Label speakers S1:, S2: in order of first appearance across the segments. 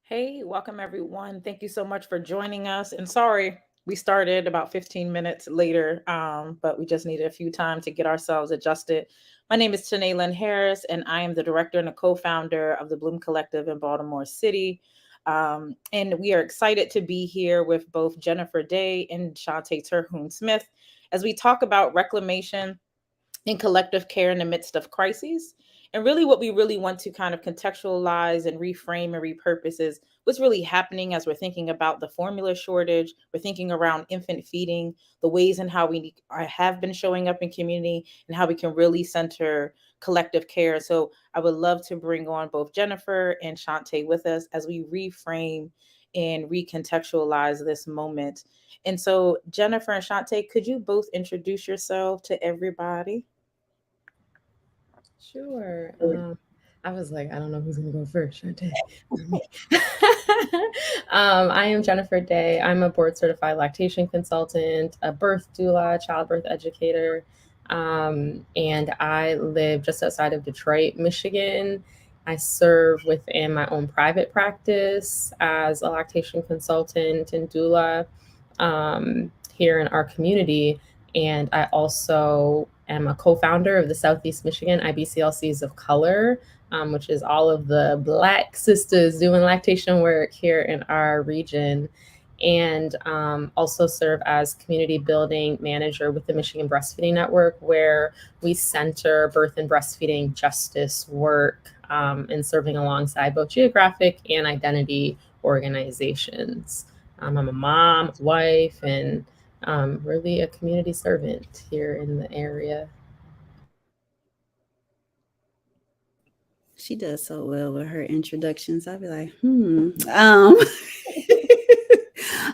S1: Hey, welcome everyone. Thank you so much for joining us. And sorry, we started about 15 minutes later, but we just needed a few time to get ourselves adjusted. My name is Tanae Lynn Harris, and I am the director and the co-founder of the Bloom Collective in Baltimore City. And we are excited to be here with both Jennifer Day and Shantae Terhune Smith as we talk about reclamation in collective care in the midst of crises. And really, what we really want to kind of contextualize and reframe and repurpose is what's really happening as we're thinking about the formula shortage. We're thinking around infant feeding, the ways and how have been showing up in community, and how we can really center collective care. So, I would love to bring on both Jennifer and Shantae with us as we reframe and recontextualize this moment. And so, Jennifer and Shantae, could you both introduce yourself to everybody?
S2: Sure. I was like, I don't know who's gonna go first, Shantae or me. I am Jennifer Day. I'm a board certified lactation consultant, a birth doula, childbirth educator, and I live just outside of Detroit, Michigan. I serve within my own private practice as a lactation consultant and doula here in our community. And I also am a co-founder of the Southeast Michigan IBCLCs of Color, which is all of the Black sisters doing lactation work here in our region, and also serve as community building manager with the Michigan Breastfeeding Network, where we center birth and breastfeeding justice work and serving alongside both geographic and identity organizations. I'm a mom, wife, and really a community servant here in the area.
S3: She does so well with her introductions. I'd be like.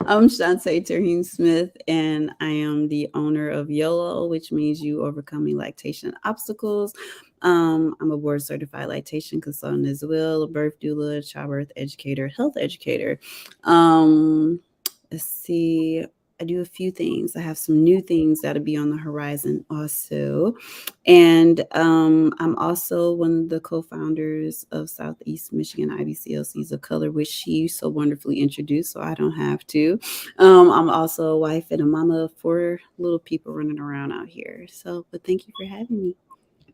S3: I'm Shantae Terhune Smith, and I am the owner of YOLO, which means you overcoming lactation obstacles. I'm a board certified lactation consultant as well, a birth doula, childbirth educator, health educator. Um, let's see. I do a few things. I have some new things that'll be on the horizon also. And I'm also one of the co-founders of Southeast Michigan IBCLCs of Color, which she so wonderfully introduced, so I don't have to. I'm also a wife and a mama of four little people running around out here. So, but thank you for having me.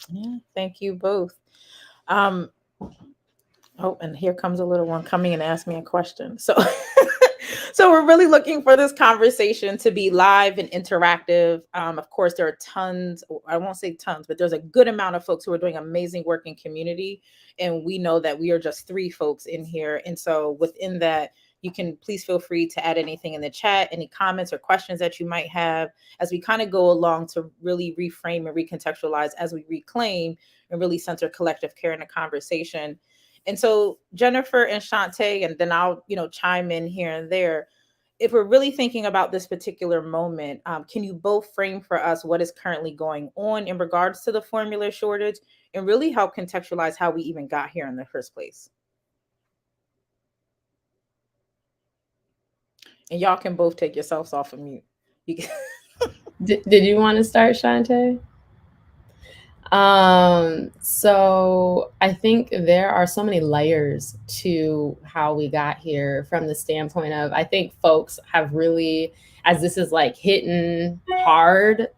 S1: Yeah, thank you both. Um, oh, and here comes a little one coming and ask me a question. So, so we're really looking for this conversation to be live and interactive. Of course, there are tons. I won't say tons, but there's a good amount of folks who are doing amazing work in community, and we know that we are just three folks in here. And so, within that, you can please feel free to add anything in the chat, any comments or questions that you might have as we kind of go along to really reframe and recontextualize as we reclaim and really center collective care in the conversation. And so Jennifer and Shantae, and then I'll, chime in here and there. If we're really thinking about this particular moment, can you both frame for us what is currently going on in regards to the formula shortage and really help contextualize how we even got here in the first place? And y'all can both take yourselves off of mute. You can-
S2: Did you want to start, Shantae? So I think there are so many layers to how we got here from the standpoint of, I think folks have really, as this is like hitting hard,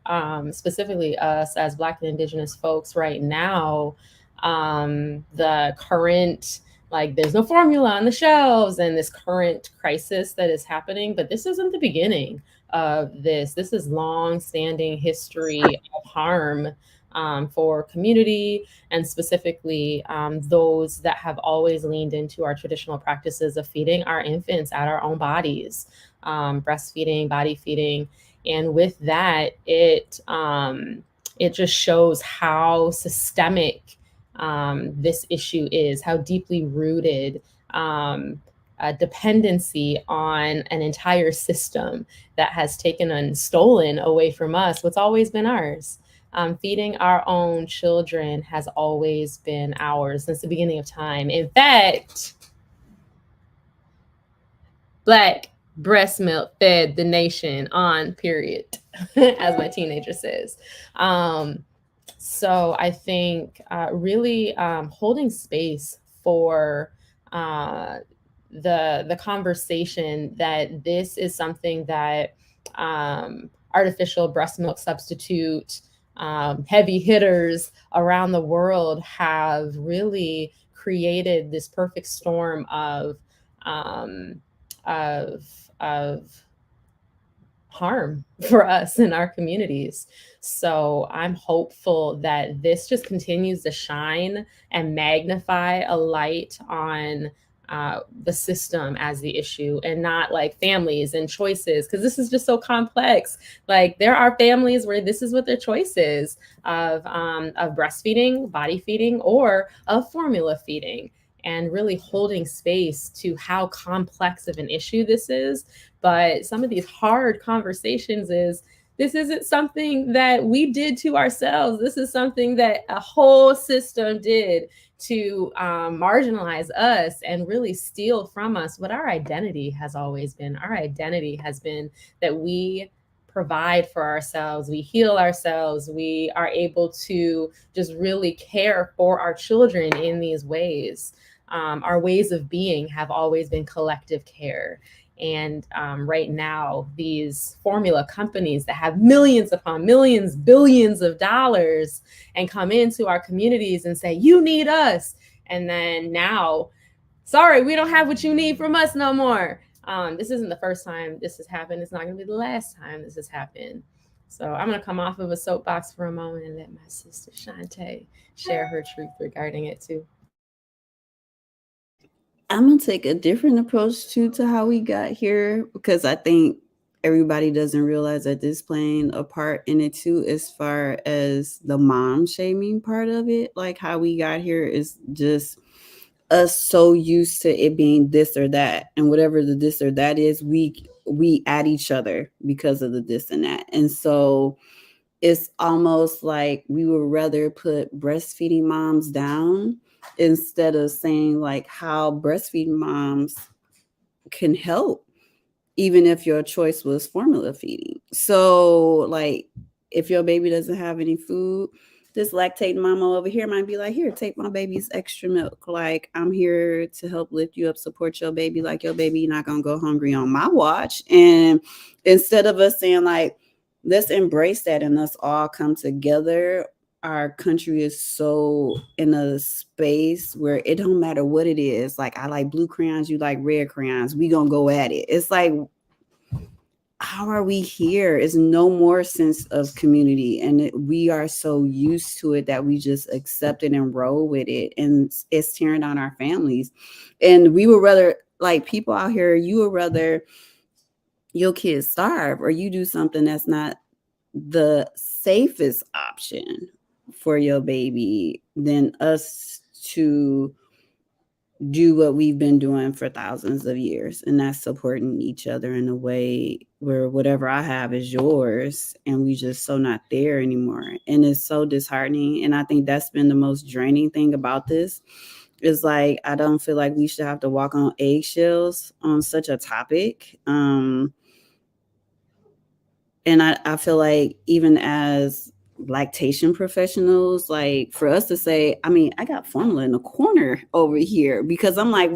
S2: specifically us as Black and Indigenous folks right now, the current, like there's no formula on the shelves and this current crisis that is happening, but this isn't the beginning of this. This is long standing history of harm for community, and specifically those that have always leaned into our traditional practices of feeding our infants at our own bodies, breastfeeding, body feeding. And with that, it just shows how systemic this issue is, how deeply rooted dependency on an entire system that has taken and stolen away from us what's always been ours. Feeding our own children has always been ours since the beginning of time. In fact, Black breast milk fed the nation on period, as my teenager says. Um, so I think really holding space for uh, the conversation that this is something that artificial breast milk substitute heavy hitters around the world have really created this perfect storm um, of harm for us in our communities. So I'm hopeful that this just continues to shine and magnify a light on the system as the issue, and not like families and choices, because this is just so complex. Like there are families where this is what their choice is of breastfeeding, body feeding, or of formula feeding, and really holding space to how complex of an issue this is. But some of these hard conversations is, this isn't something that we did to ourselves. This is something that a whole system did to marginalize us and really steal from us what our identity has always been. Our identity has been that we provide for ourselves, we heal ourselves, we are able to just really care for our children in these ways. Our ways of being have always been collective care. And right now, these formula companies that have millions upon millions, billions of dollars, and come into our communities and say, you need us. And then now, sorry, we don't have what you need from us no more. This isn't the first time this has happened. It's not going to be the last time this has happened. So I'm going to come off of a soapbox for a moment and let my sister Shantae share her truth regarding it too.
S3: I'm gonna take a different approach too to how we got here, because I think everybody doesn't realize that this playing a part in it too, as far as the mom shaming part of it. Like how we got here is just us so used to it being this or that, and whatever the this or that is, we add each other because of the this and that. And so it's almost like we would rather put breastfeeding moms down instead of saying like how breastfeeding moms can help, even if your choice was formula feeding. So like if your baby doesn't have any food, this lactating mama over here might be like, here, take my baby's extra milk. Like I'm here to help lift you up, support your baby. Like your baby not gonna go hungry on my watch. And instead of us saying like, let's embrace that and let's all come together. Our country is so in a space where it don't matter what it is. Like I like blue crayons, you like red crayons. We gonna go at it. It's like, how are we here? It's no more sense of community, and we are so used to it that we just accept it and roll with it, and it's tearing down our families. And we would rather, like people out here, you would rather your kids starve or you do something that's not the safest option for your baby than us to do what we've been doing for thousands of years, and that's supporting each other in a way where whatever I have is yours, and we just so not there anymore. And it's so disheartening. And I think that's been the most draining thing about this, is like I don't feel like we should have to walk on eggshells on such a topic. And I feel like even as lactation professionals, like for us to say, I mean, I got formula in the corner over here, because I'm like,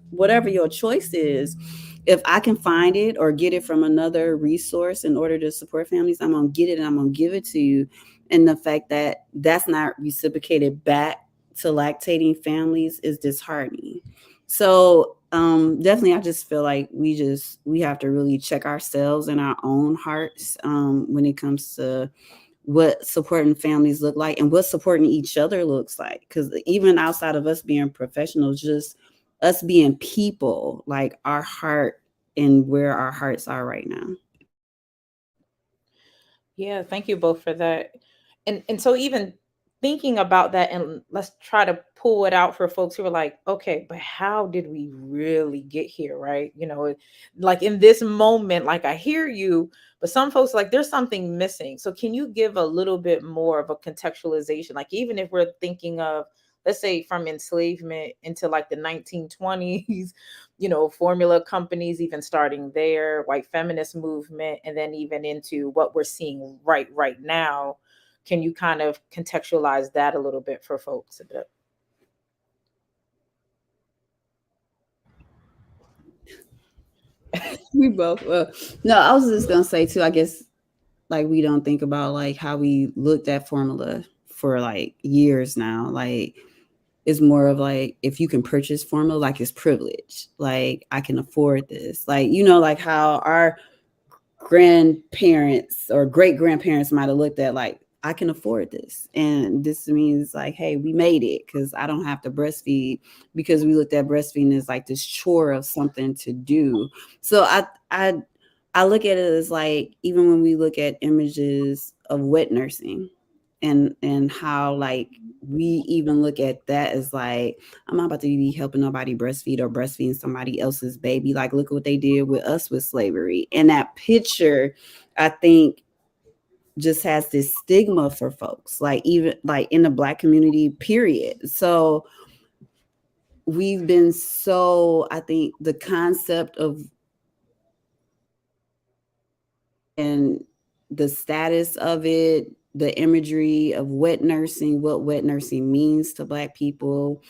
S3: whatever your choice is, if I can find it or get it from another resource in order to support families, I'm going to get it and I'm going to give it to you. And the fact that that's not reciprocated back to lactating families is disheartening. So definitely, I just feel like we have to really check ourselves and our own hearts when it comes to what supporting families look like and what supporting each other looks like. Because even outside of us being professionals, just us being people, like our heart and where our hearts are right now.
S1: Yeah, thank you both for that. And so even thinking about that, and let's try to pull it out for folks who are like, okay, but how did we really get here, right? Like in this moment, like I hear you, but some folks like there's something missing. So can you give a little bit more of a contextualization? Like even if we're thinking of, let's say from enslavement into like the 1920s, formula companies even starting there, white feminist movement, and then even into what we're seeing right now. Can you kind of contextualize that a little bit for folks a bit?
S3: We both. No, I was just gonna say too. I guess like we don't think about like how we looked at formula for like years now. Like it's more of like if you can purchase formula, like it's privilege. Like I can afford this. Like like how our grandparents or great grandparents might have looked at like I can afford this, and this means like, hey, we made it because I don't have to breastfeed, because we looked at breastfeeding as like this chore of something to do. So I look at it as like, even when we look at images of wet nursing, and how like we even look at that as like, I'm not about to be helping nobody breastfeed or breastfeeding somebody else's baby. Like, look what they did with us with slavery. And that picture, I think, just has this stigma for folks, like even like in the Black community, period. So we've been so, I think the concept of and the status of it, the imagery of wet nursing, what wet nursing means to Black people.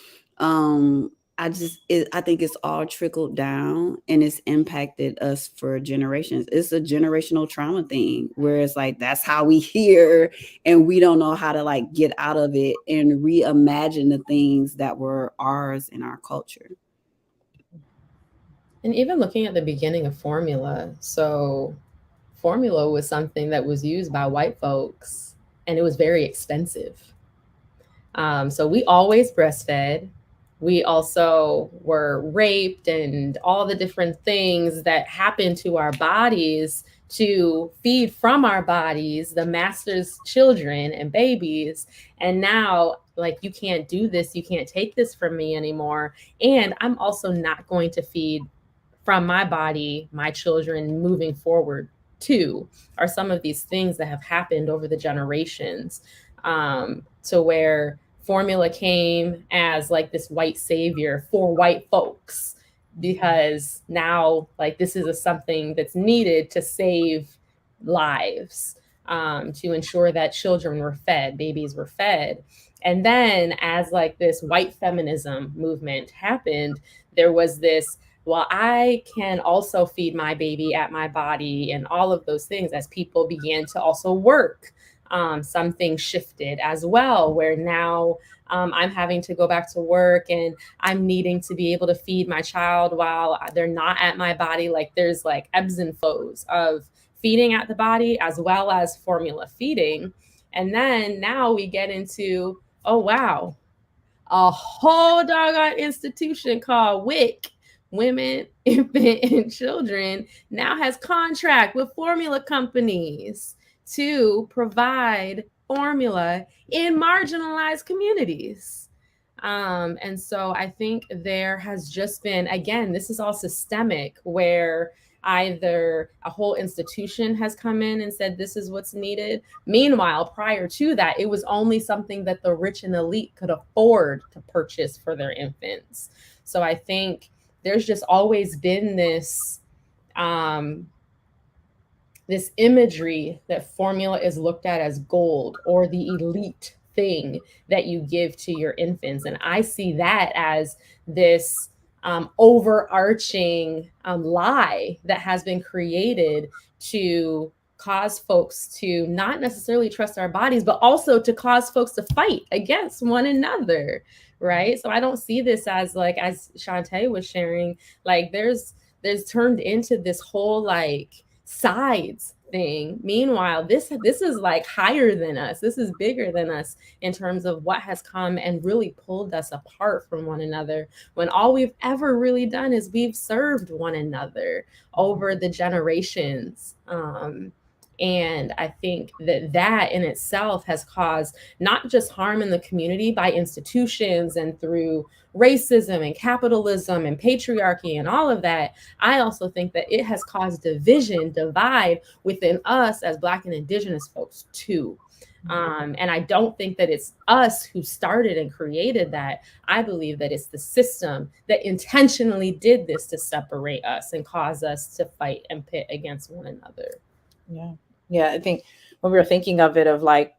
S3: I think it's all trickled down and it's impacted us for generations. It's a generational trauma thing where it's like that's how we hear, and we don't know how to like get out of it and reimagine the things that were ours in our culture.
S2: And even looking at the beginning of formula, so formula was something that was used by white folks and it was very expensive. So we always breastfed. We also were raped and all the different things that happen to our bodies to feed from our bodies, the master's children and babies. And now, like, you can't do this. You can't take this from me anymore. And I'm also not going to feed from my body, my children moving forward too, are some of these things that have happened over the generations, to where formula came as like this white savior for white folks, because now like this is something that's needed to save lives, to ensure that children were fed, babies were fed. And then as like this white feminism movement happened, there was this, well, I can also feed my baby at my body and all of those things. As people began to also work, some things shifted as well, where now I'm having to go back to work and I'm needing to be able to feed my child while they're not at my body. Like there's like ebbs and flows of feeding at the body as well as formula feeding. And then now we get into, oh, wow, a whole doggone institution called WIC, Women, Infant, and Children, now has contract with formula companies to provide formula in marginalized communities. And so I think there has just been, again, this is all systemic, where either a whole institution has come in and said this is what's needed. Meanwhile, prior to that, it was only something that the rich and elite could afford to purchase for their infants. So I think there's just always been this this imagery that formula is looked at as gold or the elite thing that you give to your infants. And I see that as this overarching lie that has been created to cause folks to not necessarily trust our bodies, but also to cause folks to fight against one another. Right. So I don't see this as like, as Shantae was sharing, like there's turned into this whole like sides thing. Meanwhile, this is like higher than us. This is bigger than us in terms of what has come and really pulled us apart from one another, when all we've ever really done is we've served one another over the generations. And I think that in itself has caused not just harm in the community by institutions and through racism and capitalism and patriarchy and all of that. I also think that it has caused division, divide within us as Black and Indigenous folks too. And I don't think that it's us who started and created that. I believe that it's the system that intentionally did this to separate us and cause us to fight and pit against one another.
S1: Yeah. I think when we were thinking of it, of like,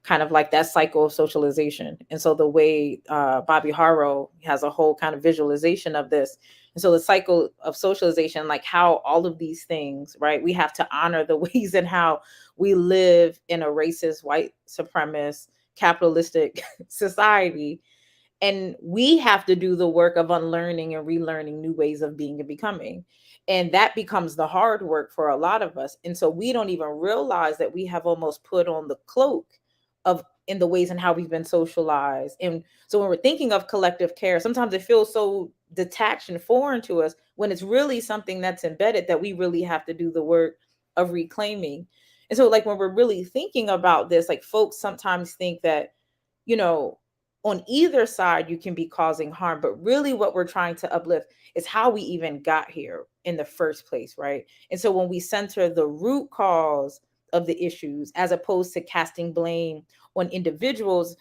S1: kind of like that cycle of socialization. And so the way Bobby Harrow has a whole kind of visualization of this. And so the cycle of socialization, like how all of these things, right? We have to honor the ways in how we live in a racist, white supremacist, capitalistic society, and we have to do the work of unlearning and relearning new ways of being and becoming, and that becomes the hard work for a lot of us. And so we don't even realize that we have almost put on the cloak of in the ways and how we've been socialized. And so when we're thinking of collective care, sometimes it feels so detached and foreign to us, when it's really something that's embedded that we really have to do the work of reclaiming. And so like when we're really thinking about this, like folks sometimes think that, you know, on either side you can be causing harm, but really what we're trying to uplift is how we even got here in the first place, right? And so when we center the root cause of the issues, as opposed to casting blame on individuals,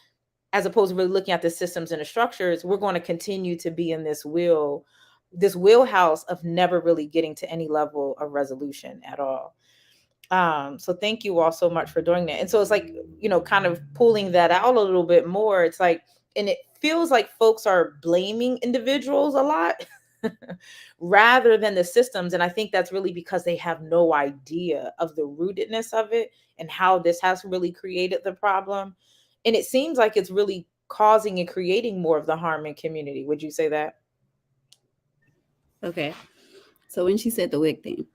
S1: as opposed to really looking at the systems and the structures, we're going to continue to be in this wheelhouse of never really getting to any level of resolution at all. So thank you all so much for doing that. And so it's like, you know, kind of pulling that out a little bit more, it's like, and it feels like folks are blaming individuals a lot rather than the systems. And I think that's really because they have no idea of the rootedness of it and how this has really created the problem. And it seems like it's really causing and creating more of the harm in community. Would you say that?
S3: Okay. So when she said the wig thing,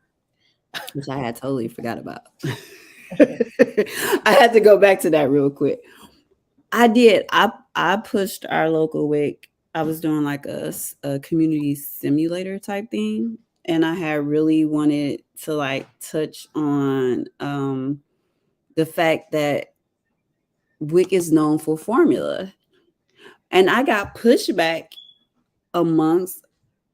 S3: which I had totally forgot about, I had to go back to that real quick. I did. I pushed our local wig. I was doing like a community simulator type thing, and I had really wanted to like touch on the fact that WIC is known for formula. And I got pushback amongst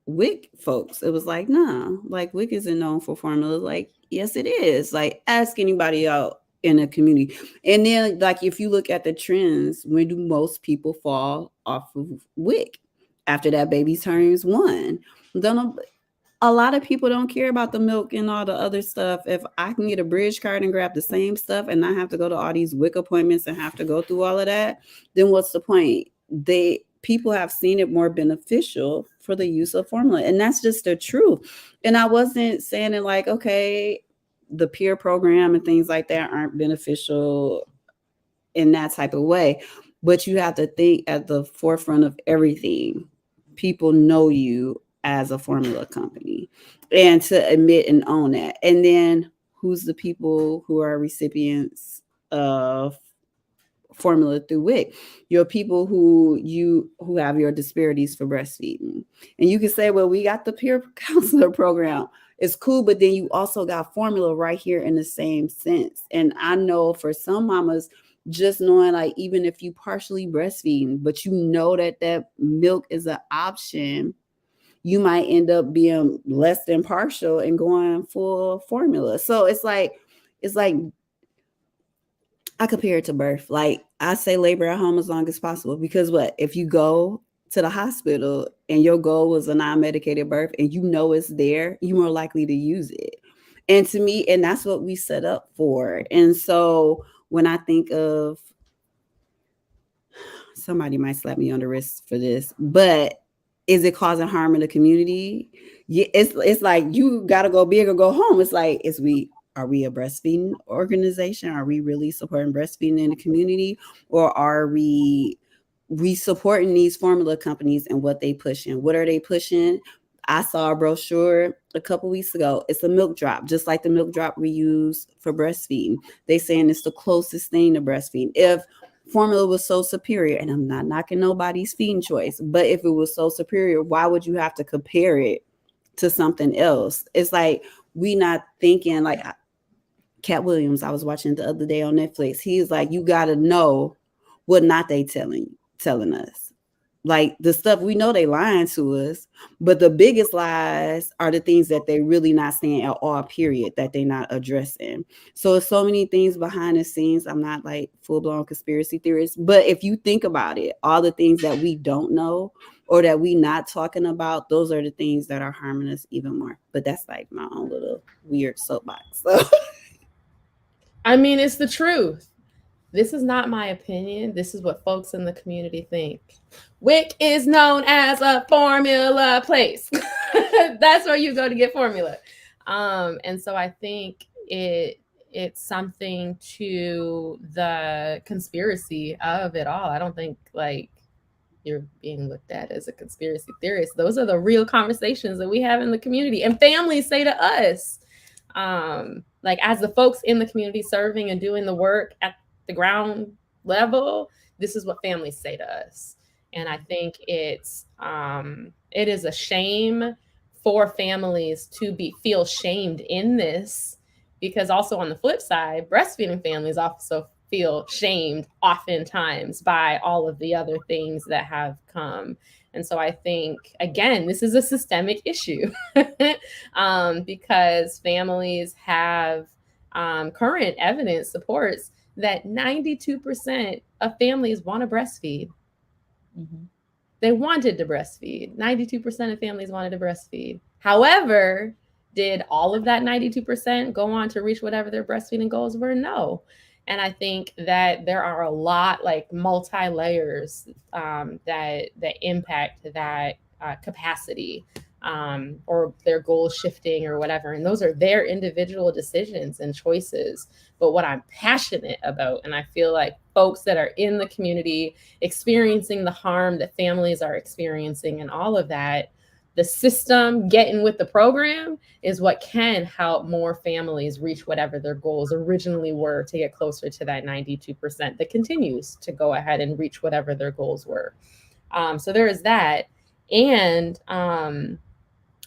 S3: WIC folks. It was like, nah, like WIC isn't known for formula. Like, yes, it is. Like, ask anybody out in a community. And then, like, if you look at the trends, when do most people fall off of WIC? After that baby turns one. Don't know, a lot of people don't care about the milk and all the other stuff. If I can get a bridge card and grab the same stuff and not have to go to all these WIC appointments and have to go through all of that, then what's the point? People have seen it more beneficial for the use of formula. And that's just the truth. And I wasn't saying it like, okay, the peer program and things like that aren't beneficial in that type of way. But you have to think at the forefront of everything. People know you as a formula company, and to admit and own that. And then who's the people who are recipients of formula through WIC? Your people who have your disparities for breastfeeding. And you can say, well, we got the peer counselor program. It's cool, but then you also got formula right here in the same sense. And I know for some mamas, just knowing like even if you partially breastfeeding, but you know that milk is an option, you might end up being less than partial and going full formula. So it's like I compare it to birth. Like I say labor at home as long as possible, because what if you go to the hospital and your goal was a non-medicated birth and you know it's there, you're more likely to use it. And to me, and that's what we set up for. And so when I think of, somebody might slap me on the wrist for this, but is it causing harm in the community? Yeah, it's like you gotta go big or go home. It's like, are we a breastfeeding organization? Are we really supporting breastfeeding in the community? Or are we supporting these formula companies and what they pushing? What are they pushing? I saw a brochure a couple weeks ago. It's a milk drop, just like the milk drop we use for breastfeeding. They saying it's the closest thing to breastfeeding. If formula was so superior, and I'm not knocking nobody's feeding choice, but if it was so superior, why would you have to compare it to something else? It's like we not thinking like Cat Williams, I was watching the other day on Netflix. He's like, you got to know what not they telling us. Like the stuff we know they lying to us, but the biggest lies are the things that they really not saying at all, period, that they not addressing. So it's so many things behind the scenes. I'm not like full-blown conspiracy theorist, but if you think about it, all the things that we don't know or that we not talking about, those are the things that are harming us even more. But that's like my own little weird soapbox. So
S2: I mean, it's the truth. This is not my opinion. This is what folks in the community think. WIC is known as a formula place. That's where you go to get formula. And so I think it's something to the conspiracy of it all. I don't think like you're being looked at as a conspiracy theorist. Those are the real conversations that we have in the community, and families say to us, like as the folks in the community serving and doing the work at the ground level, this is what families say to us. And I think it is a shame for families to be feel shamed in this, because also on the flip side, breastfeeding families also feel shamed oftentimes by all of the other things that have come. And so I think, again, this is a systemic issue because families have current evidence supports that 92% of families want to breastfeed. Mm-hmm. They wanted to breastfeed. 92% of families wanted to breastfeed. However, did all of that 92% go on to reach whatever their breastfeeding goals were? No. And I think that there are a lot, like multi layers that impact that capacity or their goal shifting or whatever. And those are their individual decisions and choices. But what I'm passionate about, and I feel like folks that are in the community experiencing the harm that families are experiencing and all of that, the system getting with the program is what can help more families reach whatever their goals originally were to get closer to that 92% that continues to go ahead and reach whatever their goals were. So there is that. And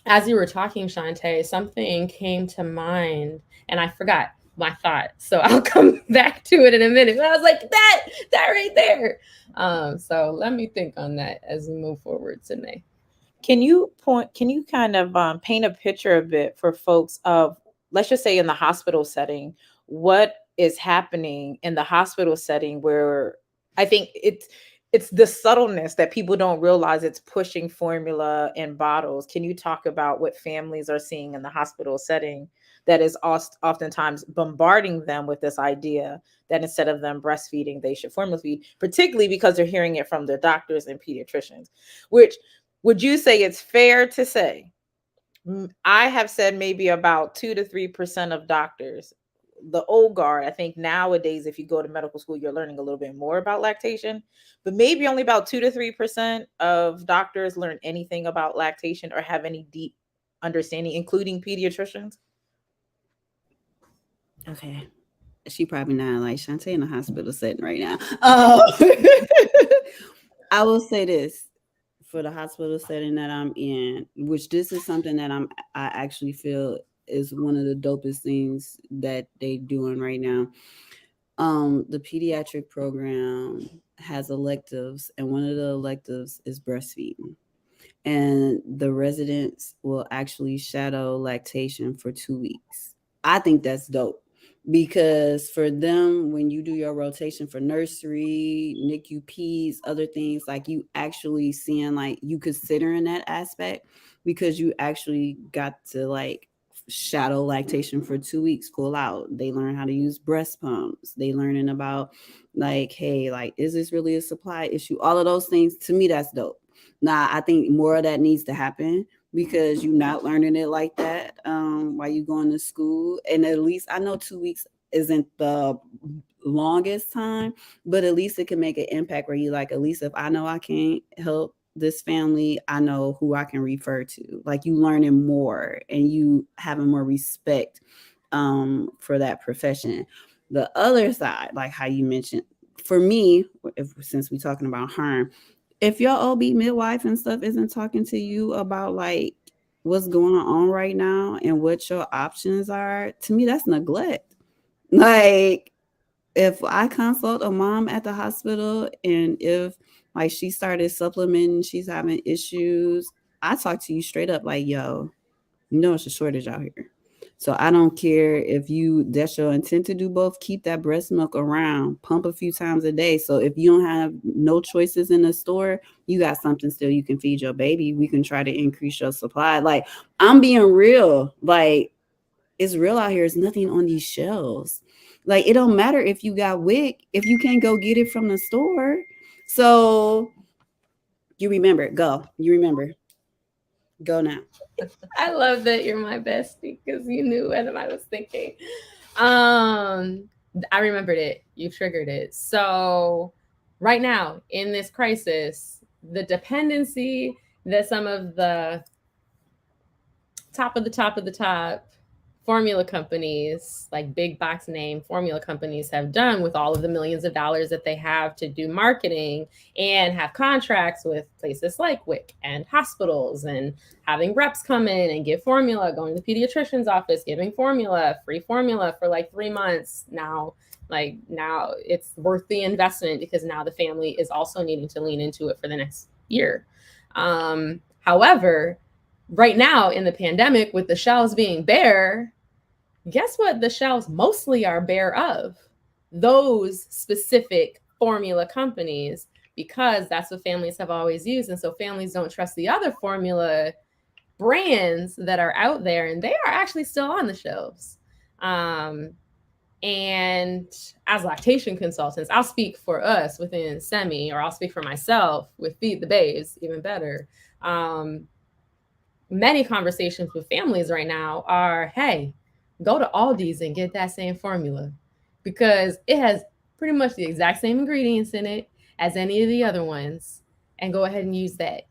S2: as you were talking, Shantae, something came to mind and I forgot my thought. So I'll come back to it in a minute. But I was like, that right there. So let me think on that as we move forward today.
S1: Can you kind of paint a picture a bit for folks of, let's just say in the hospital setting, what is happening in the hospital setting where I think it's the subtleness that people don't realize it's pushing formula and bottles. Can you talk about what families are seeing in the hospital setting that is oftentimes bombarding them with this idea that instead of them breastfeeding, they should formula feed, particularly because they're hearing it from their doctors and pediatricians, which would you say it's fair to say, I have said maybe about 2 to 3% of doctors, the old guard, I think nowadays, if you go to medical school, you're learning a little bit more about lactation, but maybe only about 2 to 3% of doctors learn anything about lactation or have any deep understanding, including pediatricians?
S3: Okay. She probably not like Shantae in the hospital setting right now. I will say this for the hospital setting that I'm in, which this is something that I actually feel is one of the dopest things that they doing right now. The pediatric program has electives, and one of the electives is breastfeeding. And the residents will actually shadow lactation for 2 weeks. I think that's dope because for them, when you do your rotation for nursery, NICU, peds, other things, like you actually seeing like you considering that aspect because you actually got to like shadow lactation for 2 weeks full out. They learn how to use breast pumps. They learning about like, hey, like, is this really a supply issue? All of those things, to me, that's dope. Now, I think more of that needs to happen because you're not learning it like that while you're going to school. And at least I know 2 weeks isn't the longest time, but at least it can make an impact where you like, at least if I know I can't help this family, I know who I can refer to. Like you learning more and you having more respect for that profession. The other side, like how you mentioned, for me, since we're talking about harm, if your OB midwife and stuff isn't talking to you about like what's going on right now and what your options are, to me, that's neglect. Like if I consult a mom at the hospital and if like she started supplementing, she's having issues, I talk to you straight up like, yo, you know, it's a shortage out here. So I don't care if that's your intent to do both, keep that breast milk around, pump a few times a day. So if you don't have no choices in the store, you got something still you can feed your baby. We can try to increase your supply. Like I'm being real. Like it's real out here. There's nothing on these shelves. Like, it don't matter if you got WIC if you can't go get it from the store. So you remember, go. You remember, go now.
S2: I love that you're my bestie because you knew what I was thinking. I remembered it. You triggered it. So right now in this crisis, the dependency that some of the top of the top of the top formula companies, like big box name formula companies, have done with all of the millions of dollars that they have to do marketing and have contracts with places like WIC and hospitals and having reps come in and give formula, going to the pediatrician's office, giving formula, free formula for like 3 months now. Like now it's worth the investment because now the family is also needing to lean into it for the next year. However, right now in the pandemic, with the shelves being bare, guess what the shelves mostly are bare of? Those specific formula companies, because that's what families have always used. And so families don't trust the other formula brands that are out there, and they are actually still on the shelves. And as lactation consultants, I'll speak for us within SEMI, or I'll speak for myself with Feed the Babes, even better. Many conversations with families right now are, hey, go to Aldi's and get that same formula because it has pretty much the exact same ingredients in it as any of the other ones, and go ahead and use that.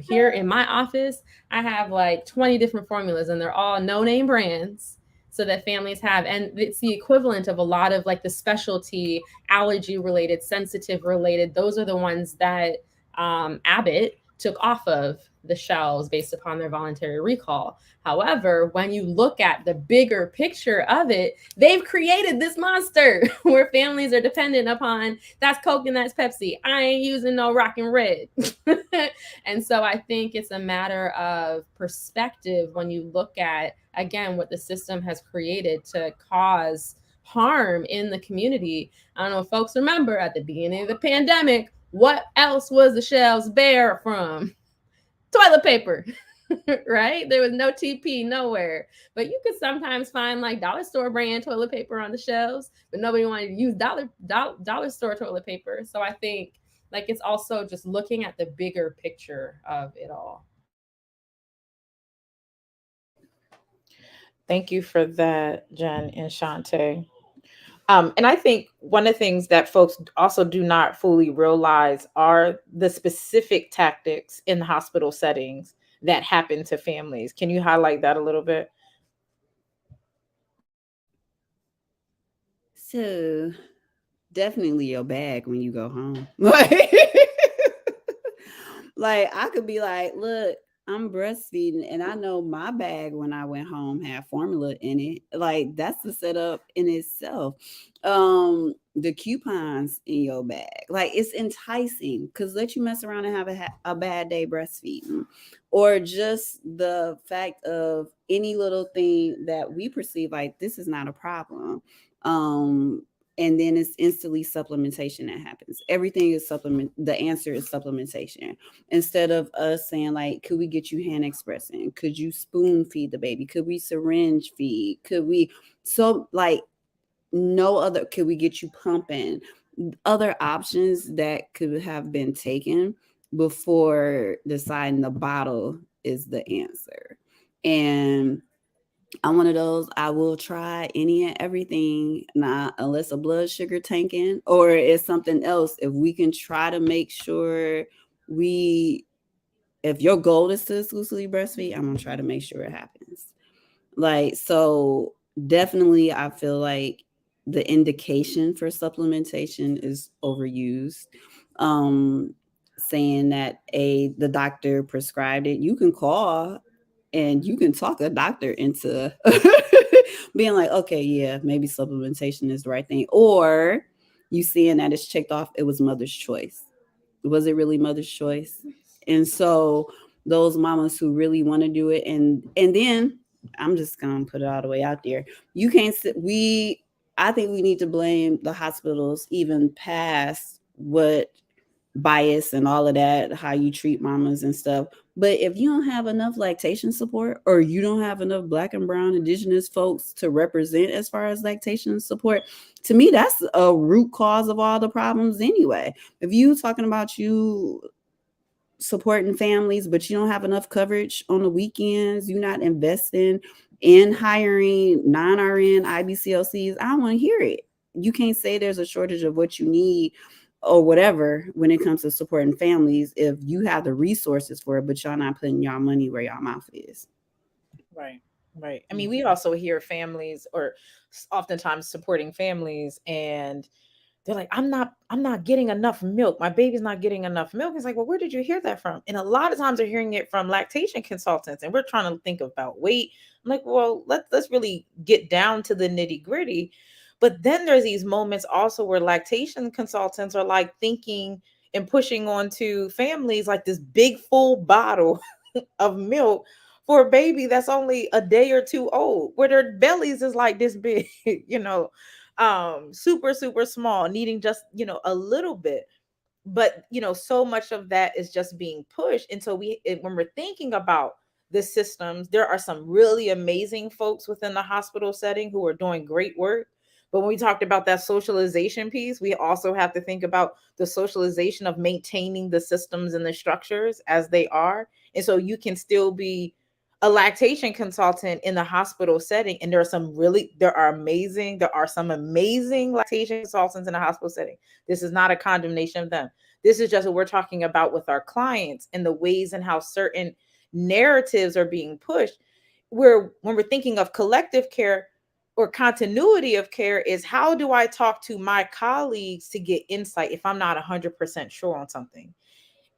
S2: Here in my office, I have like 20 different formulas, and they're all no-name brands so that families have, and it's the equivalent of a lot of like the specialty allergy related, sensitive related. Those are the ones that Abbott took off of the shelves based upon their voluntary recall. However, when you look at the bigger picture of it, they've created this monster where families are dependent upon that's Coke and that's Pepsi. I ain't using no Rockin' Red. And so I think it's a matter of perspective when you look at, again, what the system has created to cause harm in the community. I don't know if folks remember at the beginning of the pandemic, what else was the shelves bare from? Toilet paper, right? There was no TP nowhere. But you could sometimes find like dollar store brand toilet paper on the shelves, but nobody wanted to use dollar store toilet paper. So I think like it's also just looking at the bigger picture of it all.
S1: Thank you for that, Jen and Shante. And I think one of the things that folks also do not fully realize are the specific tactics in the hospital settings that happen to families. Can you highlight that a little bit?
S3: So definitely your bag when you go home. Like I could be like, look, I'm breastfeeding and I know my bag when I went home had formula in it. Like that's the setup in itself. The coupons in your bag. Like it's enticing because let you mess around and have a bad day breastfeeding. Or just the fact of any little thing that we perceive like this is not a problem. And then it's instantly supplementation that happens. Everything is supplement. The answer is supplementation. Instead of us saying like, could we get you hand expressing? Could you spoon feed the baby? Could we syringe feed? Could we so like no other? Could we get you pumping? Other options that could have been taken before deciding the bottle is the answer. And I'm one of those, I will try any and everything, not unless a blood sugar tanking or it's something else. If we can try to make sure if your goal is to exclusively breastfeed, I'm going to try to make sure it happens. Like, so definitely I feel like the indication for supplementation is overused. Saying that the doctor prescribed it, you can call and you can talk a doctor into being like, okay, yeah, maybe supplementation is the right thing. Or you seeing that it's checked off, it was mother's choice. Was it really mother's choice? And so those mamas who really want to do it, and then I'm just gonna put it all the way out there. You can't I think we need to blame the hospitals even past what bias and all of that, how you treat mamas and stuff. But if you don't have enough lactation support, or you don't have enough Black and brown indigenous folks to represent as far as lactation support, to me, that's a root cause of all the problems anyway. If you talking about you supporting families, but you don't have enough coverage on the weekends, you're not investing in hiring non-RN IBCLCs, I don't want to hear it. You can't say there's a shortage of what you need or whatever when it comes to supporting families if you have the resources for it, but y'all not putting y'all money where y'all mouth is.
S1: Right. Right. I mean, we also hear families or oftentimes supporting families, and they're like, I'm not getting enough milk. My baby's not getting enough milk. It's like, well, where did you hear that from? And a lot of times they're hearing it from lactation consultants, and we're trying to think about weight. I'm like, well, let's really get down to the nitty-gritty. But then there's these moments also where lactation consultants are like thinking and pushing onto families like this big full bottle of milk for a baby that's only a day or two old, where their bellies is like this big, super, super small, needing just, a little bit. But so much of that is just being pushed. And so when we're thinking about the systems, there are some really amazing folks within the hospital setting who are doing great work. But when we talked about that socialization piece, we also have to think about the socialization of maintaining the systems and the structures as they are. And so you can still be a lactation consultant in the hospital setting, and there are some amazing lactation consultants in the hospital setting. This is not a condemnation of them. This is just what we're talking about with our clients and the ways and how certain narratives are being pushed. Where when we're thinking of collective care or continuity of care, is how do I talk to my colleagues to get insight if I'm not 100% sure on something?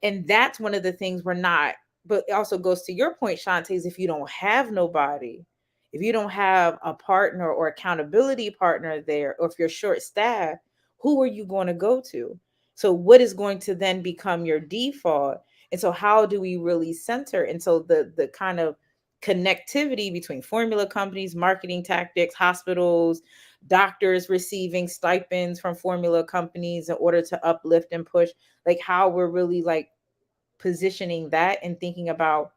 S1: And that's one of the things we're not. But it also goes to your point, Shantae, is if you don't have nobody, if you don't have a partner or accountability partner there, or if you're short staffed, who are you going to go to? So what is going to then become your default? And so how do we really center? And so the kind of connectivity between formula companies, marketing tactics, hospitals, doctors receiving stipends from formula companies in order to uplift and push, like how we're really like positioning that and thinking about,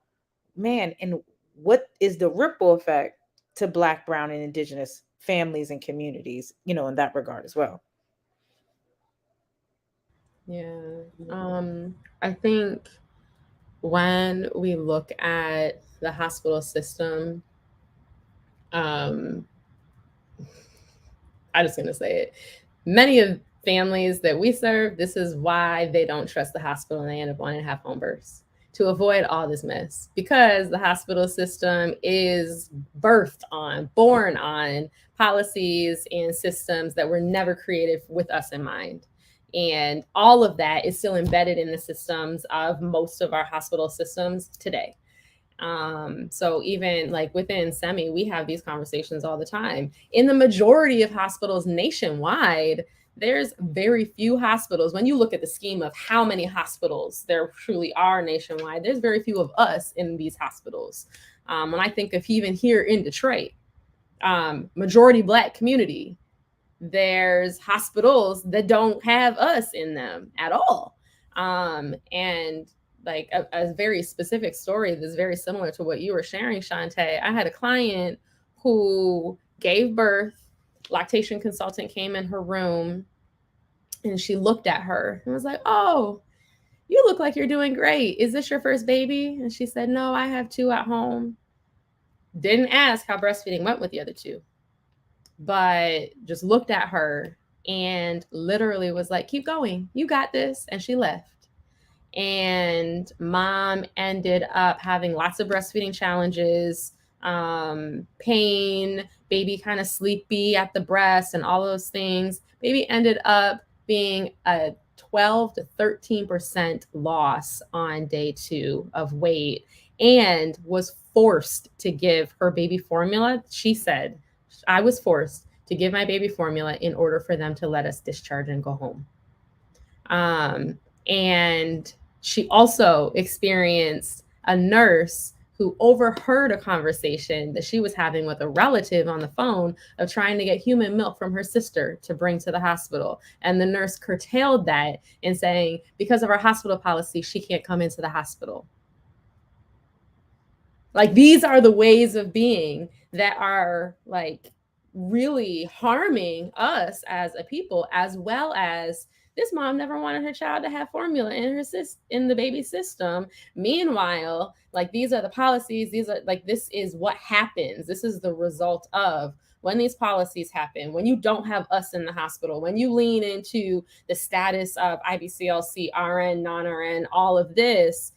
S1: man, and what is the ripple effect to Black, brown, and indigenous families and communities, in that regard as well.
S2: Yeah. I think when we look at the hospital system, um, I'm just going to say it. Many of families that we serve, this is why they don't trust the hospital and they end up wanting to have home births, to avoid all this mess, because the hospital system is born on policies and systems that were never created with us in mind. And all of that is still embedded in the systems of most of our hospital systems today. So even like within SEMI, we have these conversations all the time. In the majority of hospitals nationwide, there's very few hospitals. When you look at the scheme of how many hospitals there truly are nationwide, there's very few of us in these hospitals. When I think of even here in Detroit, majority Black community, there's hospitals that don't have us in them at all. And like a very specific story that's very similar to what you were sharing, Shantae. I had a client who gave birth. Lactation consultant came in her room and she looked at her and was like, "Oh, you look like you're doing great. Is this your first baby?" And she said, "No, I have two at home." Didn't ask how breastfeeding went with the other two, but just looked at her and literally was like, "Keep going. You got this." And she left. And mom ended up having lots of breastfeeding challenges, pain, baby kind of sleepy at the breast, and all those things. Baby ended up being a 12 to 13% loss on day 2 of weight, and was forced to give her baby formula. She said, "I was forced to give my baby formula in order for them to let us discharge and go home." And she also experienced a nurse who overheard a conversation that she was having with a relative on the phone of trying to get human milk from her sister to bring to the hospital. And the nurse curtailed that and saying, because of our hospital policy, she can't come into the hospital. Like, these are the ways of being that are like really harming us as a people, as well as this mom never wanted her child to have formula in in the baby system. Meanwhile, like, these are the policies, these are like, this is what happens, this is the result of when these policies happen, when you don't have us in the hospital, when you lean into the status of IBCLC, RN, non-RN, all of this,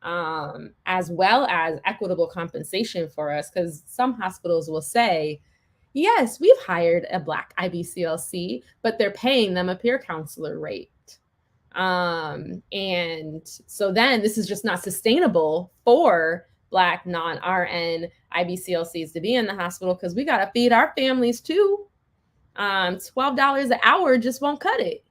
S2: as well as equitable compensation for us. Because some hospitals will say, yes, we've hired a Black IBCLC, but they're paying them a peer counselor rate. And so then this is just not sustainable for Black non-RN IBCLCs to be in the hospital, because we got to feed our families too. $12 an hour just won't cut it.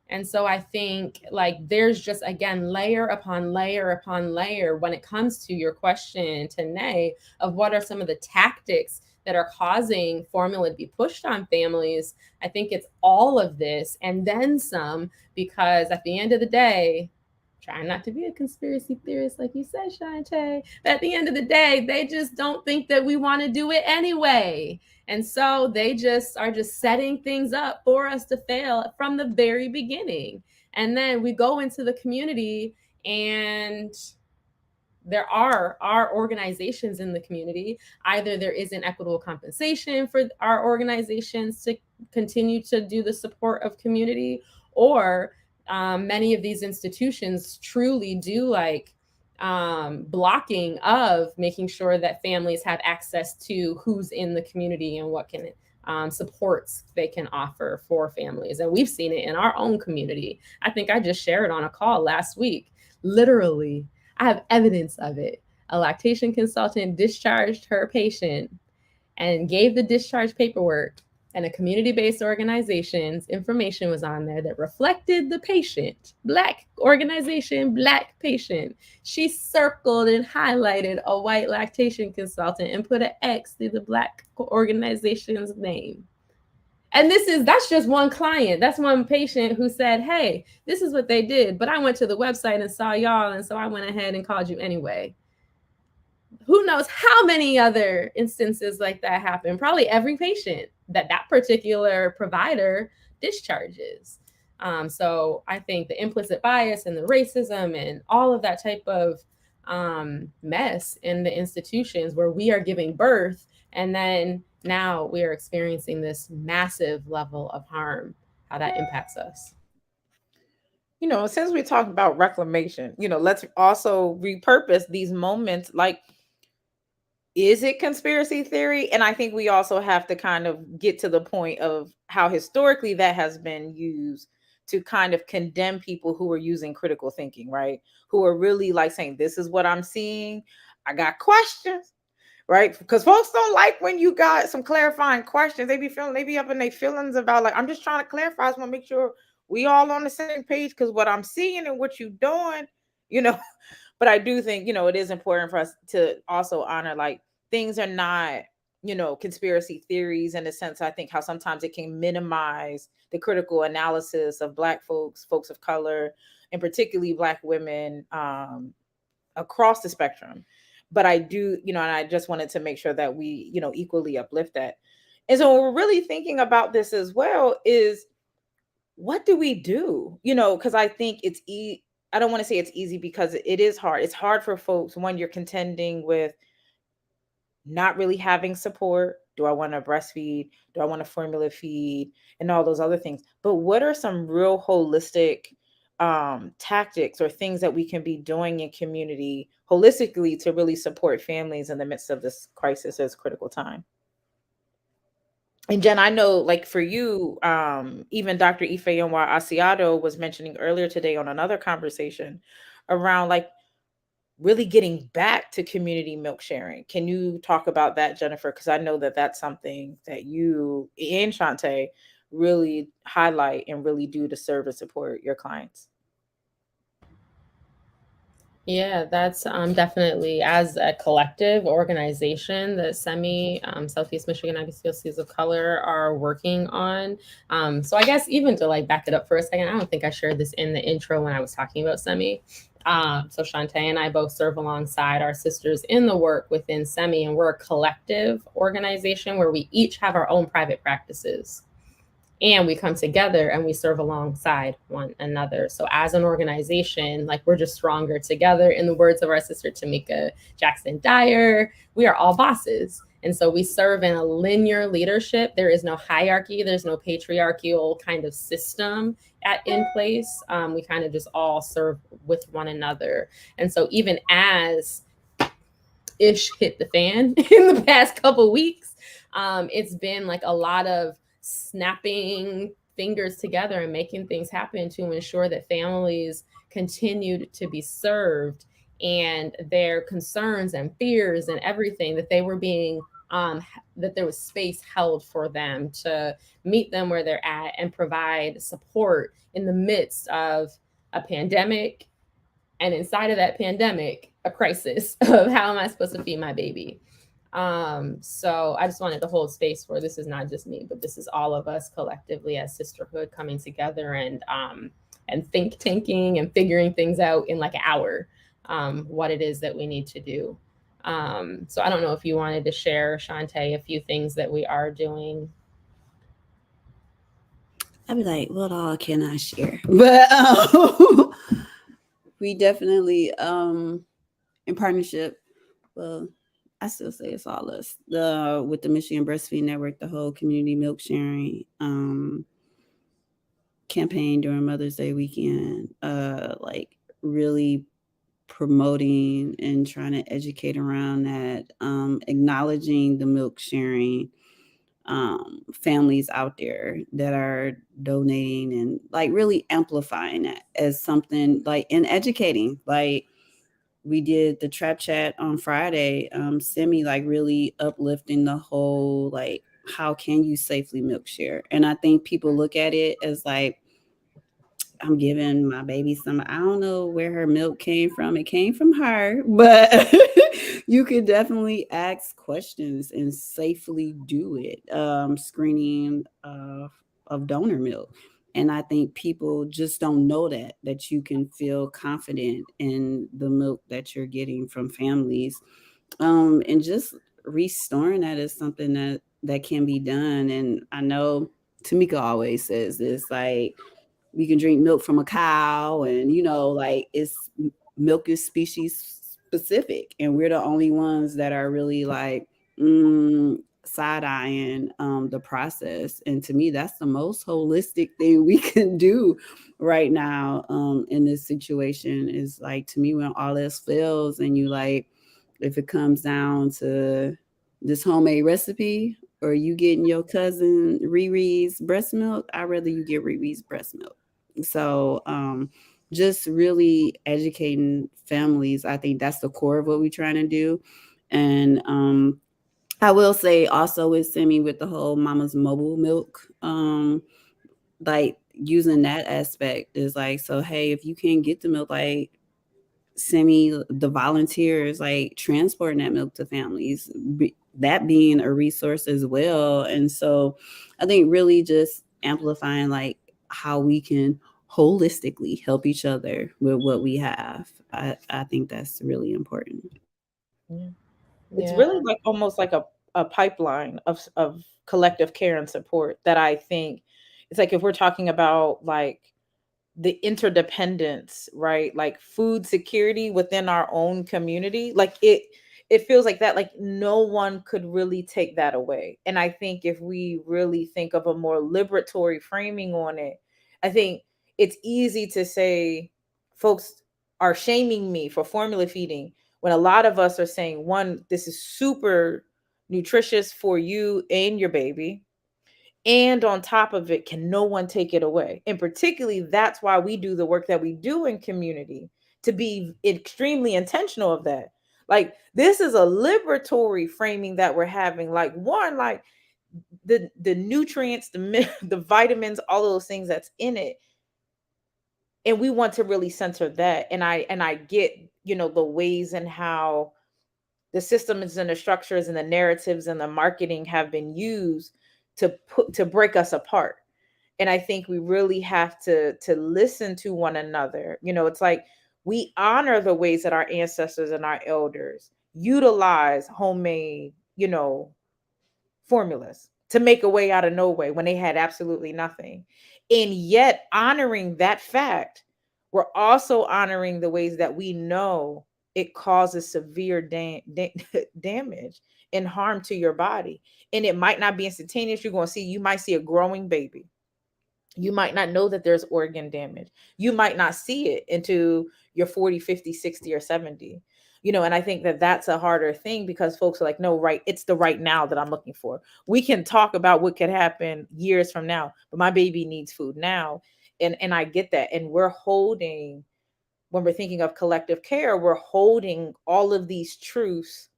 S2: And so I think, like, there's just, again, layer upon layer upon layer when it comes to your question, Tanae, of what are some of the tactics that are causing formula to be pushed on families. I think it's all of this and then some, because at the end of the day, trying not to be a conspiracy theorist like you said, Shantae, but at the end of the day, they just don't think that we want to do it anyway. And so they just are just setting things up for us to fail from the very beginning. And then we go into the community, and there are organizations in the community. Either there isn't equitable compensation for our organizations to continue to do the support of community, or many of these institutions truly do like blocking of making sure that families have access to who's in the community and what can supports they can offer for families. And we've seen it in our own community. I think I just shared on a call last week. Literally, I have evidence of it. A lactation consultant discharged her patient and gave the discharge paperwork, and a community-based organization's information was on there that reflected the patient. Black organization, Black patient. She circled and highlighted a white lactation consultant and put an X through the Black organization's name. And that's just one client. That's one patient who said, hey, this is what they did, but I went to the website and saw y'all, and so I went ahead and called you anyway. Who knows how many other instances like that happen? Probably every patient that particular provider discharges. So I think the implicit bias and the racism and all of that type of mess in the institutions where we are giving birth, and then now we are experiencing this massive level of harm, how that impacts us.
S1: Since we talked about reclamation, let's also repurpose these moments. Like, is it conspiracy theory? And I think we also have to kind of get to the point of how historically that has been used to kind of condemn people who are using critical thinking, right? Who are really like saying, this is what I'm seeing. I got questions, right? Because folks don't like when you got some clarifying questions. They be up in their feelings about, like, I'm just trying to clarify. I just want to make sure we all on the same page, because what I'm seeing and what you doing, you know, but I do think, it is important for us to also honor, like, things are not, conspiracy theories in a sense. I think how sometimes it can minimize the critical analysis of Black folks of color, and particularly Black women across the spectrum. But I do, and I just wanted to make sure that we, equally uplift that. And so what we're really thinking about this as well is, what do we do? Because I think I don't want to say it's easy, because it is hard. It's hard for folks when you're contending with not really having support. Do I want to breastfeed? Do I want to formula feed? And all those other things. But what are some real holistic tactics or things that we can be doing in community holistically to really support families in the midst of this crisis as critical time? And Jen, I know, like, for you, even Dr. Ifeanyi Asiato was mentioning earlier today on another conversation around, like, really getting back to community milk sharing. Can you talk about that, Jennifer? Because I know that that's something that you and Shantae really highlight and really do to serve and support your clients.
S2: Yeah, that's definitely as a collective organization, the Southeast Michigan IBCLCs of Color are working on. So I guess even to like back it up for a second, I don't think I shared this in the intro when I was talking about SEMI. So Shantae and I both serve alongside our sisters in the work within SEMI, and we're a collective organization where we each have our own private practices, and we come together and we serve alongside one another. So as an organization, like, we're just stronger together. In the words of our sister Tamika Jackson Dyer, we are all bosses. And so we serve in a linear leadership. There is no hierarchy. There's no patriarchal kind of system in place. We kind of just all serve with one another. And so even as ish hit the fan in the past couple weeks, it's been like a lot of snapping fingers together and making things happen to ensure that families continued to be served, and their concerns and fears and everything, that they were being that there was space held for them to meet them where they're at and provide support in the midst of a pandemic, and inside of that pandemic, a crisis of how am I supposed to feed my baby. So I just wanted to hold space for, this is not just me, but this is all of us collectively as sisterhood coming together and think tanking and figuring things out in like an hour, what it is that we need to do. So I don't know if you wanted to share, Shantae, a few things that we are doing.
S3: I'd be like, what all can I share? But we definitely in partnership. Well, I still say it's all us. The with the Michigan Breastfeeding Network, the whole community milk sharing campaign during Mother's Day weekend, like really promoting and trying to educate around that, acknowledging the milk sharing families out there that are donating, and like really amplifying that as something, like, and educating. Like, we did the trap chat on Friday, Semi, like really uplifting the whole, like, how can you safely milk share? And I think people look at it as like, I'm giving my baby some, I don't know where her milk came from. It came from her, but you could definitely ask questions and safely do it. Screening of donor milk. And I think people just don't know that you can feel confident in the milk that you're getting from families. And just restoring that is something that can be done. And I know Tamika always says this, like, we can drink milk from a cow, and like, it's milk is species specific, and we're the only ones that are really like side-eyeing the process. And to me, that's the most holistic thing we can do right now in this situation. Is like, to me, when all else fails and you like, if it comes down to this homemade recipe, or you getting your cousin Riri's breast milk, I'd rather you get Riri's breast milk. So just really educating families, I think that's the core of what we're trying to do. And I will say also with Semi, with the whole mama's mobile milk, like, using that aspect is like, so hey, if you can't get the milk, like, Semi, the volunteers, like, transporting that milk to families, that being a resource as well. And so I think really just amplifying, like, how we can holistically help each other with what we have. I think that's really important.
S1: Yeah. It's
S2: Yeah.
S1: really like almost like a pipeline of collective care and support that I think it's like, if we're talking about like the interdependence, right? Like food security within our own community, like it feels like that, like no one could really take that away. And I think if we really think of a more liberatory framing on it, I think it's easy to say folks are shaming me for formula feeding when a lot of us are saying, one, this is super nutritious for you and your baby, and on top of it, can no one take it away? And particularly, that's why we do the work that we do in community, to be extremely intentional of that. Like, this is a liberatory framing that we're having. Like, one, like the nutrients, the the vitamins, all those things that's in it, And we want to really center that. And I get, the ways and how the systems and the structures and the narratives and the marketing have been used to break us apart. And I think we really have to listen to one another. It's like we honor the ways that our ancestors and our elders utilize homemade, formulas to make a way out of no way when they had absolutely nothing. And yet, honoring that fact, we're also honoring the ways that we know it causes severe damage and harm to your body. And it might not be instantaneous. You might see a growing baby. You might not know that there's organ damage. You might not see it into your 40, 50, 60, or 70. And I think that that's a harder thing because folks are like, no, right, it's the right now that I'm looking for. We can talk about what could happen years from now, but my baby needs food now. And I get that. And we're holding, when we're thinking of collective care, we're holding all of these truths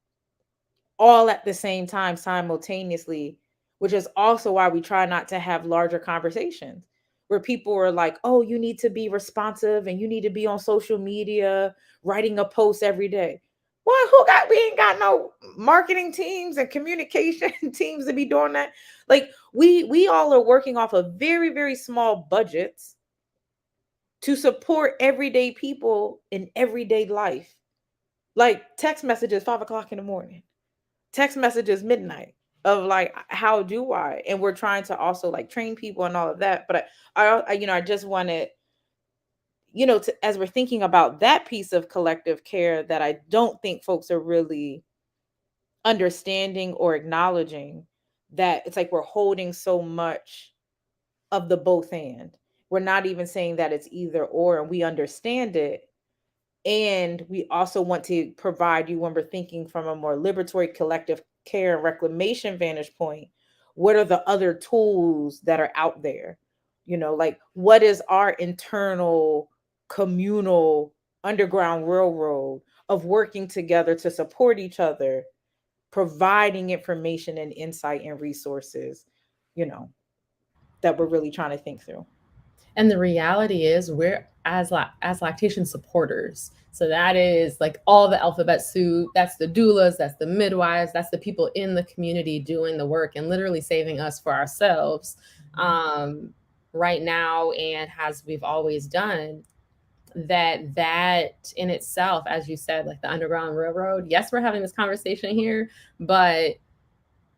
S1: all at the same time simultaneously, which is also why we try not to have larger conversations where people are like, oh, you need to be responsive and you need to be on social media writing a post every day. Well, we ain't got no marketing teams and communication teams to be doing that. Like we all are working off of very, very small budgets to support everyday people in everyday life. Like text messages 5 o'clock in the morning, text messages midnight of like, how do I? And we're trying to also like train people and all of that. But I just wanted, as we're thinking about that piece of collective care that I don't think folks are really understanding or acknowledging, that it's like we're holding so much of the both and. We're not even saying that it's either or, and we understand it. And we also want to provide you, when we're thinking from a more liberatory collective care and reclamation vantage point, what are the other tools that are out there? Like what is our internal communal underground railroad of working together to support each other, providing information and insight and resources, you know, that we're really trying to think through.
S2: And the reality is, we're as lactation supporters. So that is like all the alphabet soup. That's the doulas, that's the midwives, that's the people in the community doing the work and literally saving us for ourselves, right now, and as we've always done. That in itself, as you said, like the Underground Railroad. Yes, we're having this conversation here, but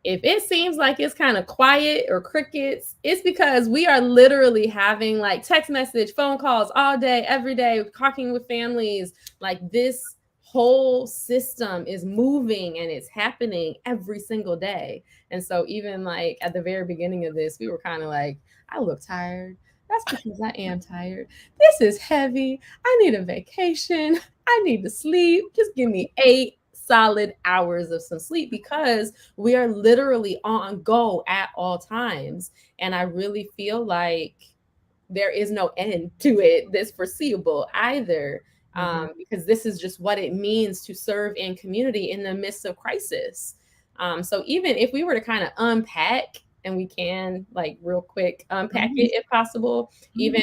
S2: if it seems like it's kind of quiet or crickets, it's because we are literally having like text message, phone calls all day, every day, talking with families. Like this whole system is moving and it's happening every single day. And so even like at the very beginning of this, we were kind of like, I look tired. That's because I am tired. This is heavy. I need a vacation. I need to sleep. Just give me 8 solid hours of some sleep, because we are literally on go at all times. And I really feel like there is no end to it that's foreseeable either, because this is just what it means to serve in community in the midst of crisis. So even if we were to kind of unpack, and we can like real quick unpack it if possible, even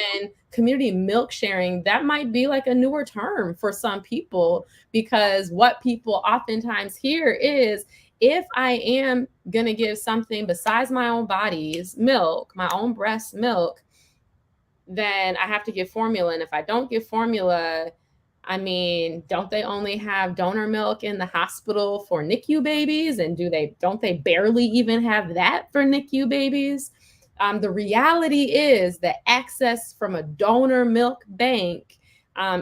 S2: community milk sharing, that might be like a newer term for some people, because what people oftentimes hear is, if I am going to give something besides my own body's milk, my own breast milk, then I have to give formula. And if I don't give formula, I mean, don't they only have donor milk in the hospital for NICU babies? And don't they barely even have that for NICU babies? The reality is that access from a donor milk bank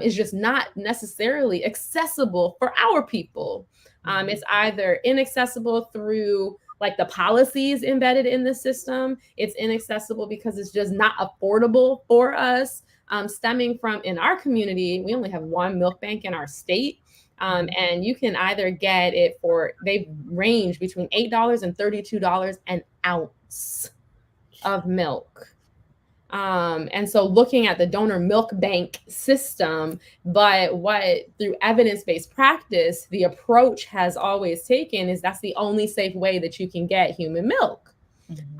S2: is just not necessarily accessible for our people. It's either inaccessible through like the policies embedded in the system. It's inaccessible because it's just not affordable for us. Stemming from, in our community, we only have one milk bank in our state. And you can either get it they range between $8 and $32 an ounce of milk. And so looking at the donor milk bank system, but what through evidence-based practice, the approach has always taken is that's the only safe way that you can get human milk.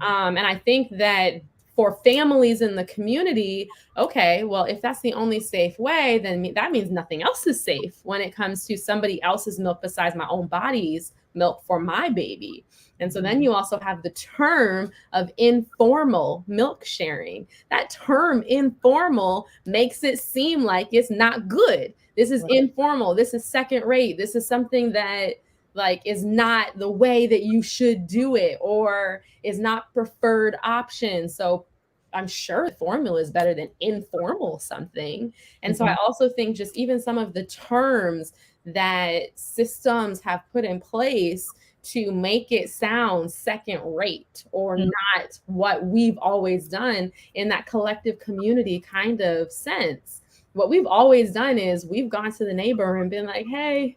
S2: And I think that for families in the community, okay, well, if that's the only safe way, then that means nothing else is safe when it comes to somebody else's milk besides my own body's milk for my baby. And so then you also have the term of informal milk sharing. That term informal makes it seem like it's not good. This is informal. This is second rate. This is something that like is not the way that you should do it, or is not preferred option. So I'm sure formula is better than informal something. And so I also think just even some of the terms that systems have put in place to make it sound second rate or not what we've always done in that collective community kind of sense. What we've always done is we've gone to the neighbor and been like, hey,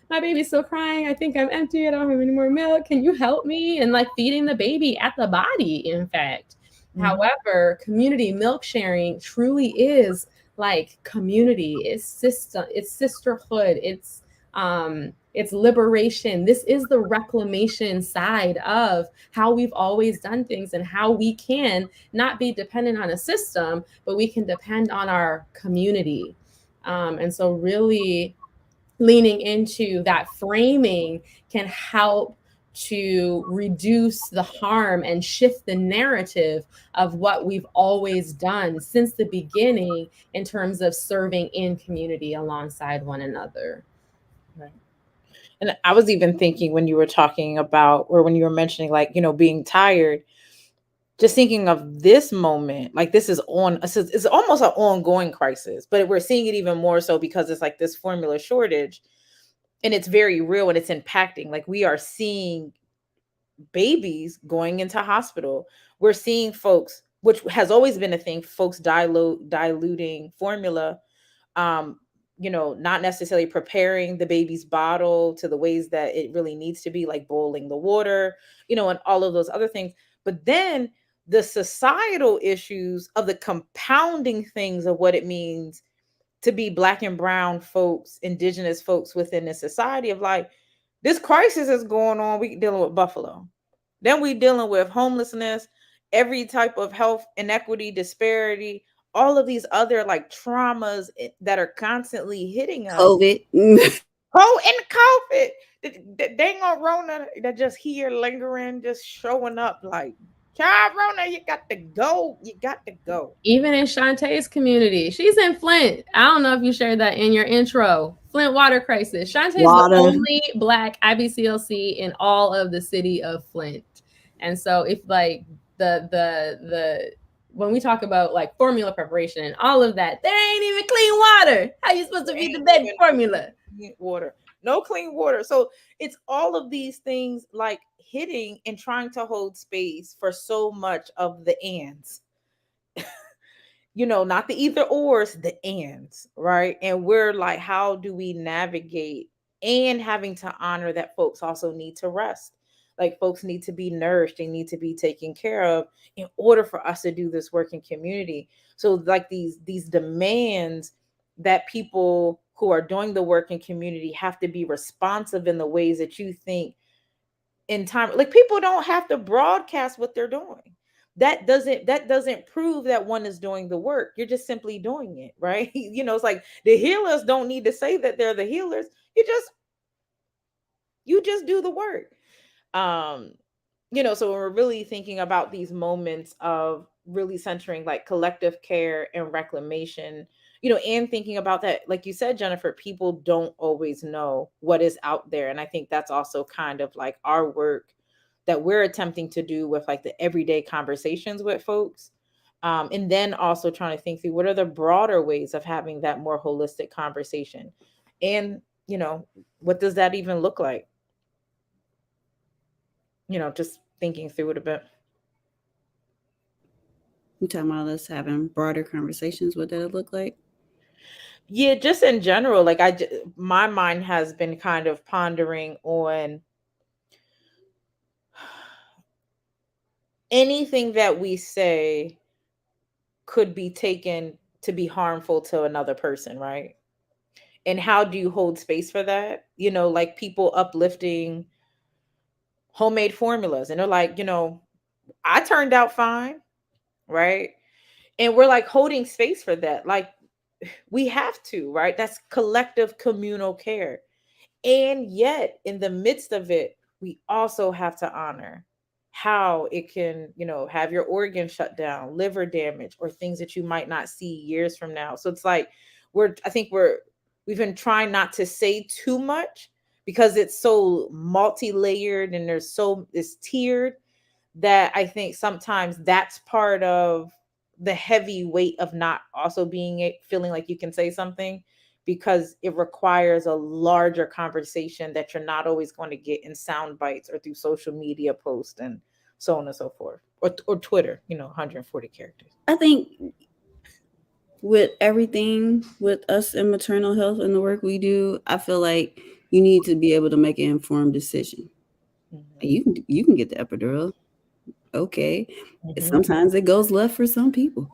S2: my baby's still crying. I think I'm empty. I don't have any more milk. Can you help me? And like feeding the baby at the body, in fact. However, community milk sharing truly is like community, it's system, it's sisterhood, it's liberation. This is the reclamation side of how we've always done things and how we can not be dependent on a system, but we can depend on our community. And so really leaning into that framing can help to reduce the harm and shift the narrative of what we've always done since the beginning in terms of serving in community alongside one another.
S1: Right. And I was even thinking when you were talking about, or when you were mentioning, like, being tired, just thinking of this moment, like this is it's almost an ongoing crisis, but we're seeing it even more so because it's like this formula shortage, and it's very real and it's impacting. Like we are seeing babies going into hospital. We're seeing folks, which has always been a thing, folks diluting formula, not necessarily preparing the baby's bottle to the ways that it really needs to be, like boiling the water, and all of those other things. But then the societal issues of the compounding things of what it means to be Black and brown folks, indigenous folks within the society, of like, this crisis is going on. We dealing with Buffalo. Then we dealing with homelessness, every type of health inequity, disparity, all of these other like traumas that are constantly hitting us.
S3: COVID.
S1: Oh, and COVID. The dang old Rona that just here lingering, just showing up like, child Rona, you got to go. You got to go.
S2: Even in Shantae's community, she's in Flint. I don't know if you shared that in your intro. Flint water crisis. Shantae's the only Black IBCLC in all of the city of Flint. And so if like the when we talk about like formula preparation and all of that, there ain't even clean water. How you supposed to feed the baby formula?
S1: Water. No clean water. So it's all of these things like hitting and trying to hold space for so much of the ands. Not the either ors, the ands, right? And we're like, how do we navigate, and having to honor that folks also need to rest. Like folks need to be nourished, they need to be taken care of in order for us to do this work in community. So like these demands that people who are doing the work in community have to be responsive in the ways that you think in time. Like people don't have to broadcast what they're doing. That doesn't prove that one is doing the work. You're just simply doing it, right? It's like the healers don't need to say that they're the healers. You just do the work. So when we're really thinking about these moments of really centering like collective care and reclamation, and thinking about that, like you said, Jennifer, people don't always know what is out there. And I think that's also kind of like our work that we're attempting to do with like the everyday conversations with folks. And then also trying to think through what are the broader ways of having that more holistic conversation. And, what does that even look like? Just thinking through it a bit.
S3: You talking about us having broader conversations? What that look like?
S1: Yeah, just in general, like my mind has been kind of pondering on anything that we say could be taken to be harmful to another person, right? And how do you hold space for that? Like people uplifting homemade formulas, and they're like, I turned out fine. right? And we're like holding space for that. Like we have to, right? That's collective communal care. And yet, in the midst of it, we also have to honor how it can, have your organ shut down, liver damage, or things that you might not see years from now. So it's like I think we've been trying not to say too much because it's so multi-layered and it's tiered, that I think sometimes that's part of the heavy weight of not also feeling like you can say something, because it requires a larger conversation that you're not always going to get in sound bites or through social media posts and so on and so forth, or Twitter, 140 characters.
S3: I think with everything with us in maternal health and the work we do, I feel like you need to be able to make an informed decision.
S1: Mm-hmm.
S3: You can get the epidural. Okay.
S1: Mm-hmm.
S3: Sometimes it goes left for some people.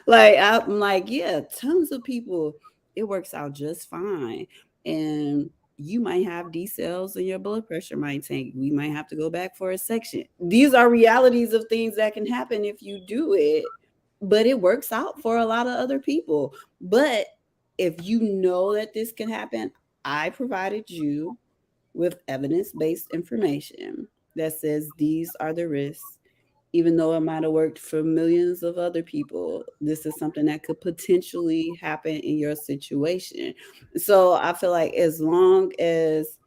S3: Like I'm like, yeah, tons of people, it works out just fine. And you might have D cells and your blood pressure might tank. We might have to go back for a section. These are realities of things that can happen if you do it, but it works out for a lot of other people. But if you know that this can happen, I provided you with evidence-based information that says these are the risks. Even though it might have worked for millions of other people, this is something that could potentially happen in your situation. So I feel like as long as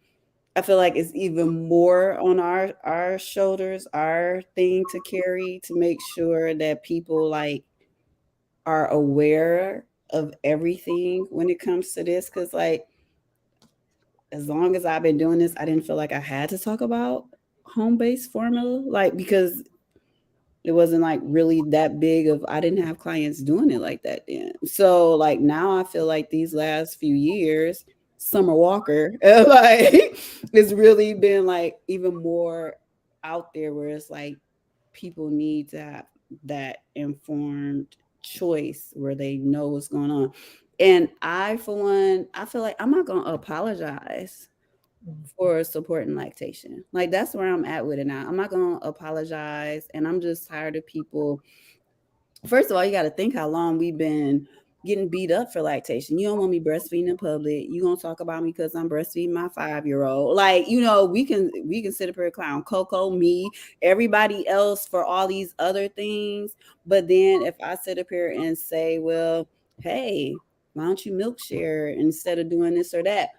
S3: I feel like it's even more on our shoulders, our thing to carry to make sure that people like are aware of everything when it comes to this. Cause like as long as I've been doing this, I didn't feel like I had to talk about home-based formula, like because it wasn't like really that big of I didn't have clients doing it like that then. So like now I feel like these last few years, Summer Walker, like it's really been like even more out there where it's like people need to have that informed choice where they know what's going on. And I, for one, I feel like I'm not gonna apologize for supporting lactation. Like that's where I'm at with it now. I'm not gonna apologize, and I'm just tired of people. First of all, you got to think how long we've been getting beat up for lactation. You don't want me breastfeeding in public. You gonna talk about me because I'm breastfeeding my 5-year-old. Like we can sit up here and clown Coco, me, everybody else for all these other things. But then if I sit up here and say, well, hey, why don't you milk share instead of doing this or that?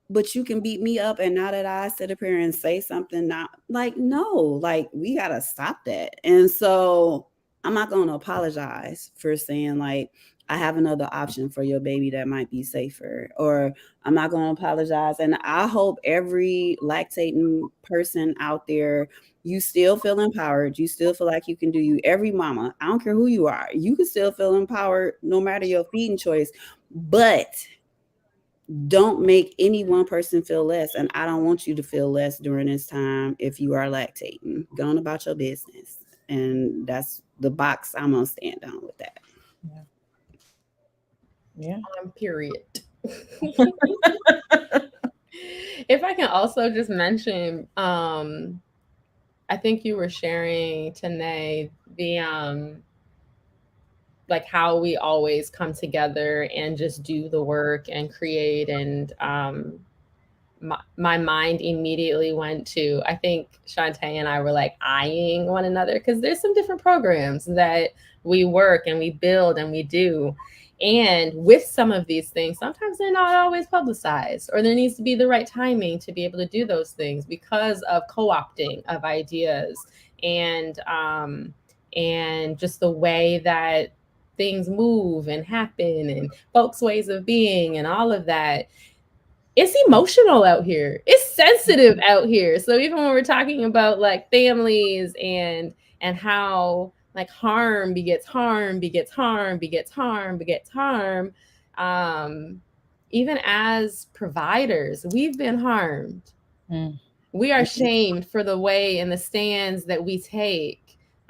S3: But you can beat me up, and now that I sit up here and say something, not like, no, like we gotta stop that. And so I'm not gonna apologize for saying like I have another option for your baby that might be safer, or I'm not gonna apologize. And I hope every lactating person out there, you still feel empowered, you still feel like you can do you. Every mama, I don't care who you are, you can still feel empowered no matter your feeding choice. But don't make any one person feel less. And I don't want you to feel less during this time if you are lactating. Go on about your business. And that's the box I'm gonna stand on with that.
S1: Yeah. Yeah.
S2: Period. If I can also just mention, I think you were sharing, Tanae, the like how we always come together and just do the work and create, and my mind immediately went to, I think Shantae and I were like eyeing one another because there's some different programs that we work and we build and we do. And with some of these things, sometimes they're not always publicized, or there needs to be the right timing to be able to do those things because of co-opting of ideas, and just the way that things move and happen and folks' ways of being and all of that. It's emotional out here. It's sensitive out here. So even when we're talking about like families and how like harm begets harm, begets harm, begets harm, begets harm, even as providers, we've been harmed.
S1: Mm.
S2: We are shamed for the way and the stands that we take.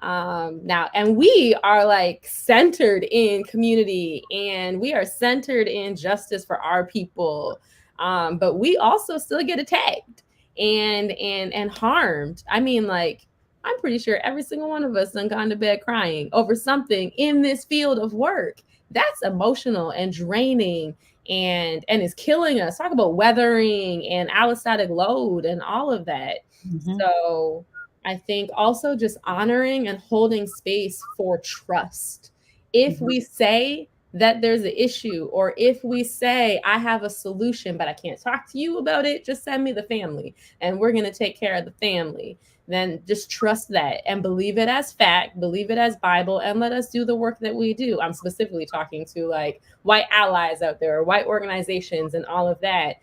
S2: Now, and we are like centered in community, and we are centered in justice for our people. But we also still get attacked and harmed. I mean, like, I'm pretty sure every single one of us done gone to bed crying over something in this field of work. That's emotional and draining and is killing us. Talk about weathering and allostatic load and all of that.
S1: Mhm.
S2: So I think also just honoring and holding space for trust. If
S1: Mhm.
S2: we say that there's an issue, or if we say, I have a solution, but I can't talk to you about it, just send me the family and we're going to take care of the family. Then just trust that and believe it as fact, believe it as Bible, and let us do the work that we do. I'm specifically talking to like white allies out there, white organizations, and all of that.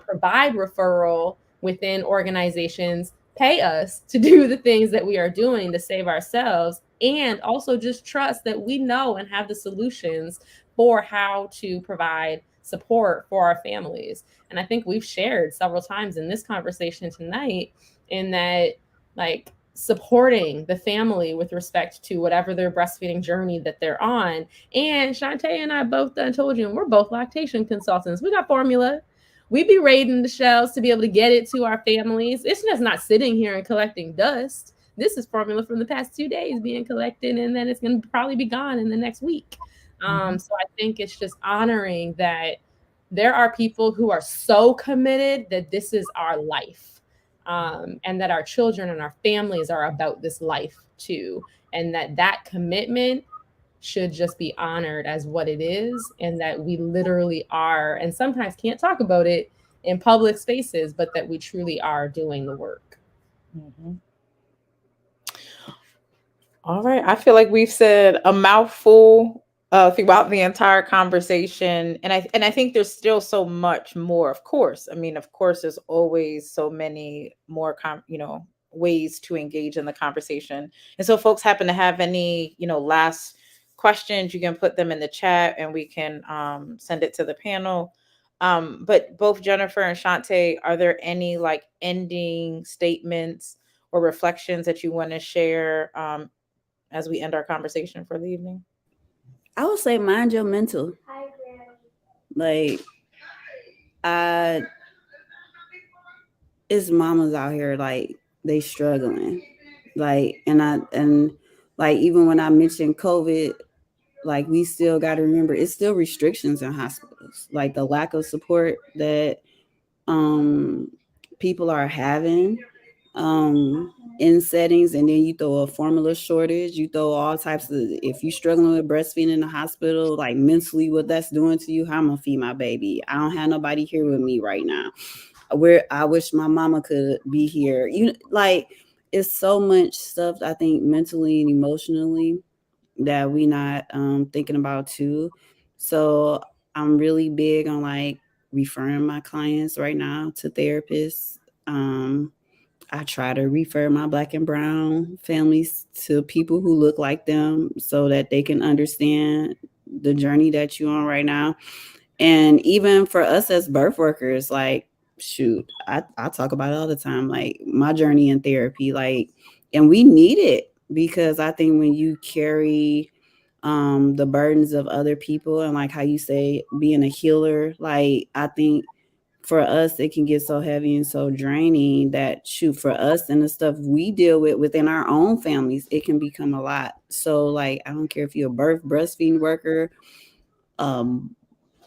S2: Provide referral within organizations, pay us to do the things that we are doing to save ourselves, and also just trust that we know and have the solutions for how to provide support for our families. And I think we've shared several times in this conversation tonight in that, like, supporting the family with respect to whatever their breastfeeding journey that they're on. And Shantae and I both done told you, and we're both lactation consultants. We got formula. We be raiding the shelves to be able to get it to our families. It's just not sitting here and collecting dust. This is formula from the past 2 days being collected, and then it's going to probably be gone in the next week. So I think it's just honoring that there are people who are so committed that this is our life, and that our children and our families are about this life too, and that commitment should just be honored as what it is, and that we literally are, and sometimes can't talk about it in public spaces, but that we truly are doing the work.
S1: Mhm. All right. I feel like we've said a mouthful throughout the entire conversation, and I think there's still so much more. Of course, I mean, of course, there's always so many more, ways to engage in the conversation. And so, if folks happen to have any, last questions, you can put them in the chat, and we can send it to the panel. But both Jennifer and Shante, are there any like ending statements or reflections that you want to share as we end our conversation for the evening?
S3: I would say mind your mental. Like, I it's mamas out here like they struggling. Like, and like, even when I mentioned COVID, like, we still got to remember it's still restrictions in hospitals. Like, the lack of support that um people are having in settings, and then you throw a formula shortage, you throw all types of, if you struggling with breastfeeding in the hospital, like mentally what that's doing to you. How I'm gonna feed my baby? I don't have nobody here with me right now. Where I wish my mama could be here. Like, it's so much stuff, I think, mentally and emotionally, that we not thinking about too. So I'm really big on like referring my clients right now to therapists. I try to refer my Black and brown families to people who look like them so that they can understand the journey that you're on right now. And even for us as birth workers, like, shoot, I talk about it all the time, like my journey in therapy, like, and we need it, because I think when you carry the burdens of other people, and like how you say being a healer, like, I think for us it can get so heavy and so draining that, shoot, for us and the stuff we deal with within our own families, it can become a lot. So like, I don't care if you're a breastfeeding worker, um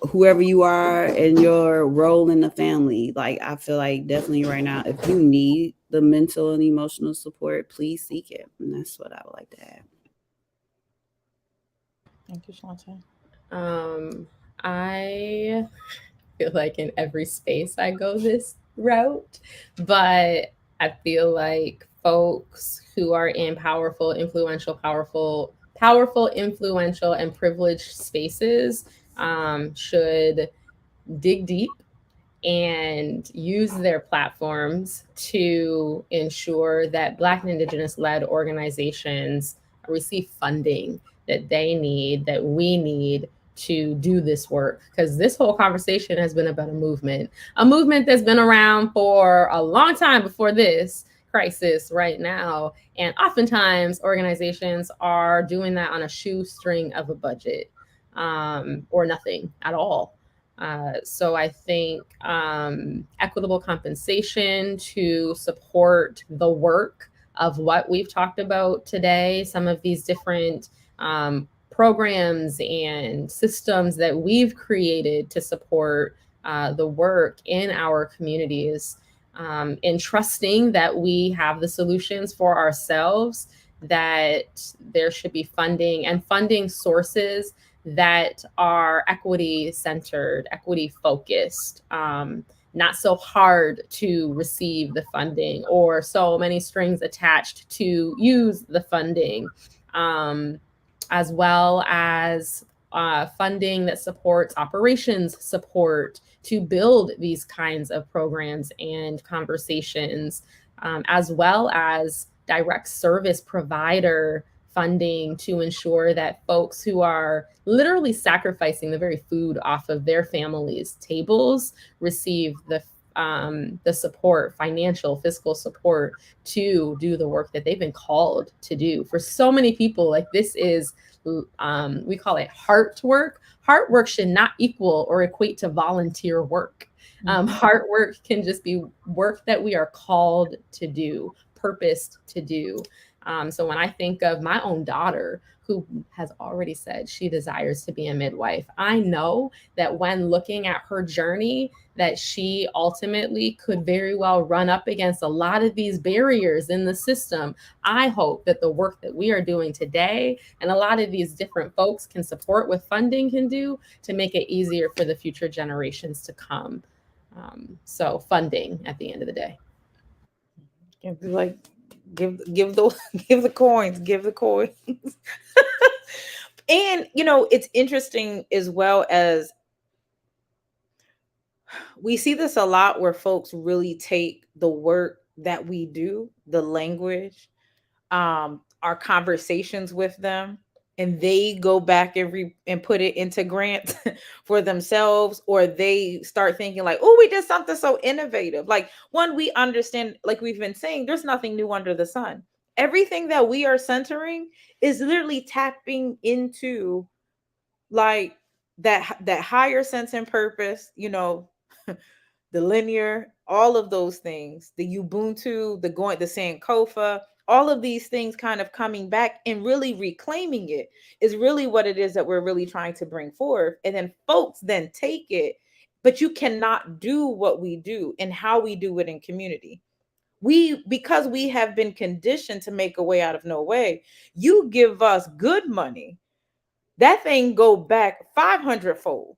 S3: whoever you are and your role in the family, like, I feel like definitely right now, if you need the mental and emotional support, please seek it. And that's what I would like to add.
S1: Thank you, Shante.
S2: I feel like in every space I go this route, but I feel like folks who are in powerful, influential, and privileged spaces should dig deep and use their platforms to ensure that Black and Indigenous led organizations receive funding that they need, that we need to do this work. Because this whole conversation has been about a movement that's been around for a long time before this crisis right now. And oftentimes organizations are doing that on a shoestring of a budget, or nothing at all. So I think equitable compensation to support the work of what we've talked about today, some of these different programs and systems that we've created to support the work in our communities, and trusting that we have the solutions for ourselves, that there should be funding and funding sources that are equity centered, equity focused, not so hard to receive the funding or so many strings attached to use the funding, as well as funding that supports operations support to build these kinds of programs and conversations, as well as direct service provider funding to ensure that folks who are literally sacrificing the very food off of their families' tables receive the support, financial, fiscal support to do the work that they've been called to do. For so many people, like this is, we call it heart work. Heart work should not equal or equate to volunteer work. Heart work can just be work that we are called to do, purposed to do. So when I think of my own daughter, who has already said she desires to be a midwife, I know that when looking at her journey, that she ultimately could very well run up against a lot of these barriers in the system. I hope that the work that we are doing today and a lot of these different folks can support with funding can do to make it easier for the future generations to come. So funding at the end of the day.
S1: Like give the give the coins, give the coins. And it's interesting as well as we see this a lot where folks really take the work that we do, the language, our conversations with them, and they go back and put it into grants for themselves, or they start thinking like, oh, we did something so innovative. Like, one, we understand, like we've been saying, there's nothing new under the sun. Everything that we are centering is literally tapping into like that higher sense and purpose, the linear, all of those things, the Ubuntu, the Sankofa, all of these things kind of coming back and really reclaiming it is really what it is that we're really trying to bring forth. And then folks then take it, but you cannot do what we do and how we do it in community. Because we have been conditioned to make a way out of no way, you give us good money, that thing go back 500 fold,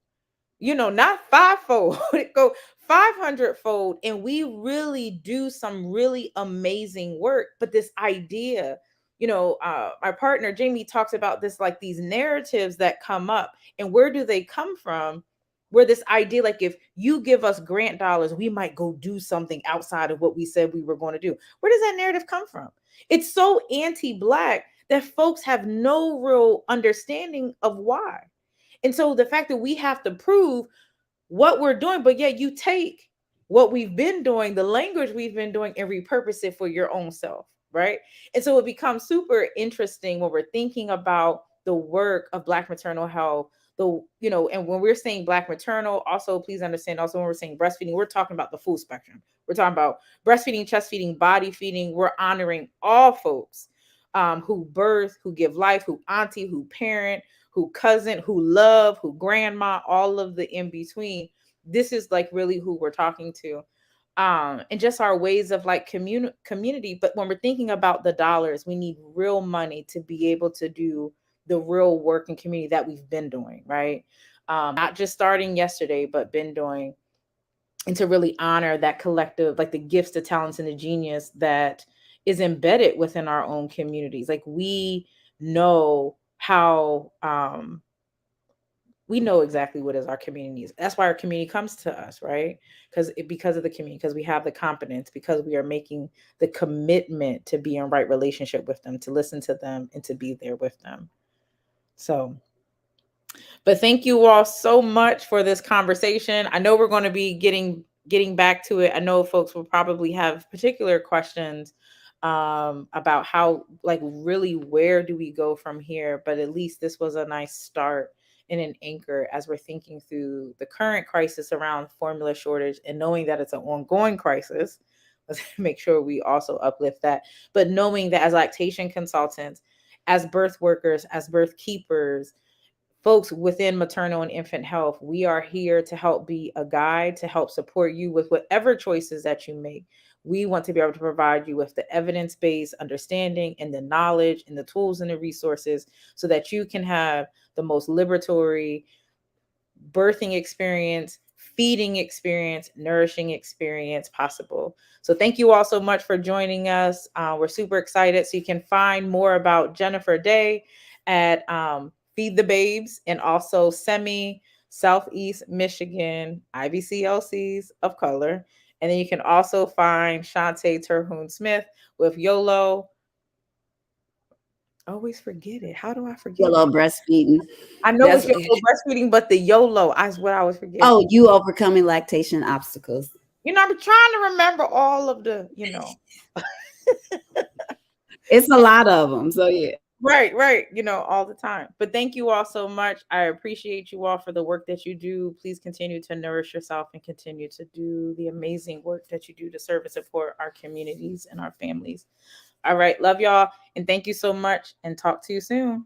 S1: not fivefold. It go 500 fold, and we really do some really amazing work. But this idea, my partner Jamie talks about this, like these narratives that come up, and where do they come from? Where this idea, like if you give us grant dollars, we might go do something outside of what we said we were going to do. Where does that narrative come from? It's so anti-Black that folks have no real understanding of why. And so the fact that we have to prove what we're doing, but yet you take what we've been doing, the language we've been doing, and repurpose it for your own self, right? And so it becomes super interesting when we're thinking about the work of Black maternal health. And when we're saying Black maternal, also please understand, also when we're saying breastfeeding, we're talking about the full spectrum. We're talking about breastfeeding, chest feeding, body feeding. We're honoring all folks who birth, who give life, who auntie, who parent, who cousin, who love, who grandma, all of the in between. This is like really who we're talking to. And just our ways of like community. But when we're thinking about the dollars, we need real money to be able to do the real work and community that we've been doing, right? Not just starting yesterday, but been doing, and to really honor that collective, like the gifts, the talents, and the genius that is embedded within our own communities. Like we know how we know exactly what is our community needs. That's why our community comes to us, right? Because of the community, because we have the competence, because we are making the commitment to be in right relationship with them, to listen to them, and to be there with them. So, but thank you all so much for this conversation. I know we're going to be getting back to it. I know folks will probably have particular questions about how, like, really where do we go from here? But at least this was a nice start and an anchor as we're thinking through the current crisis around formula shortage, and knowing that it's an ongoing crisis. let's make sure we also uplift that. But knowing that as lactation consultants, as birth workers, as birth keepers, folks within maternal and infant health, we are here to help be a guide, to help support you with whatever choices that you make. We want to be able to provide you with the evidence-based understanding and the knowledge and the tools and the resources so that you can have the most liberatory birthing experience, feeding experience, nourishing experience possible. So thank you all so much for joining us. We're super excited. So you can find more about Jennifer Day at Feed the Babes and also SEMI Southeast Michigan IBCLCs of color. And then you can also find Shantae Terhune Smith with YOLO. Always forget it. How do I forget it?
S3: YOLO breastfeeding.
S1: I know
S3: That's
S1: it's YOLO breastfeeding, but the YOLO is what I was forgetting.
S3: oh, you overcoming lactation obstacles.
S1: I'm trying to remember all of the,
S3: It's a lot of them. So yeah.
S1: right, all the time. But thank you all so much. I appreciate you all for the work that you do. Please continue to nourish yourself and continue to do the amazing work that you do to serve and support our communities and our families. All right. Love y'all. And thank you so much. And talk to you soon.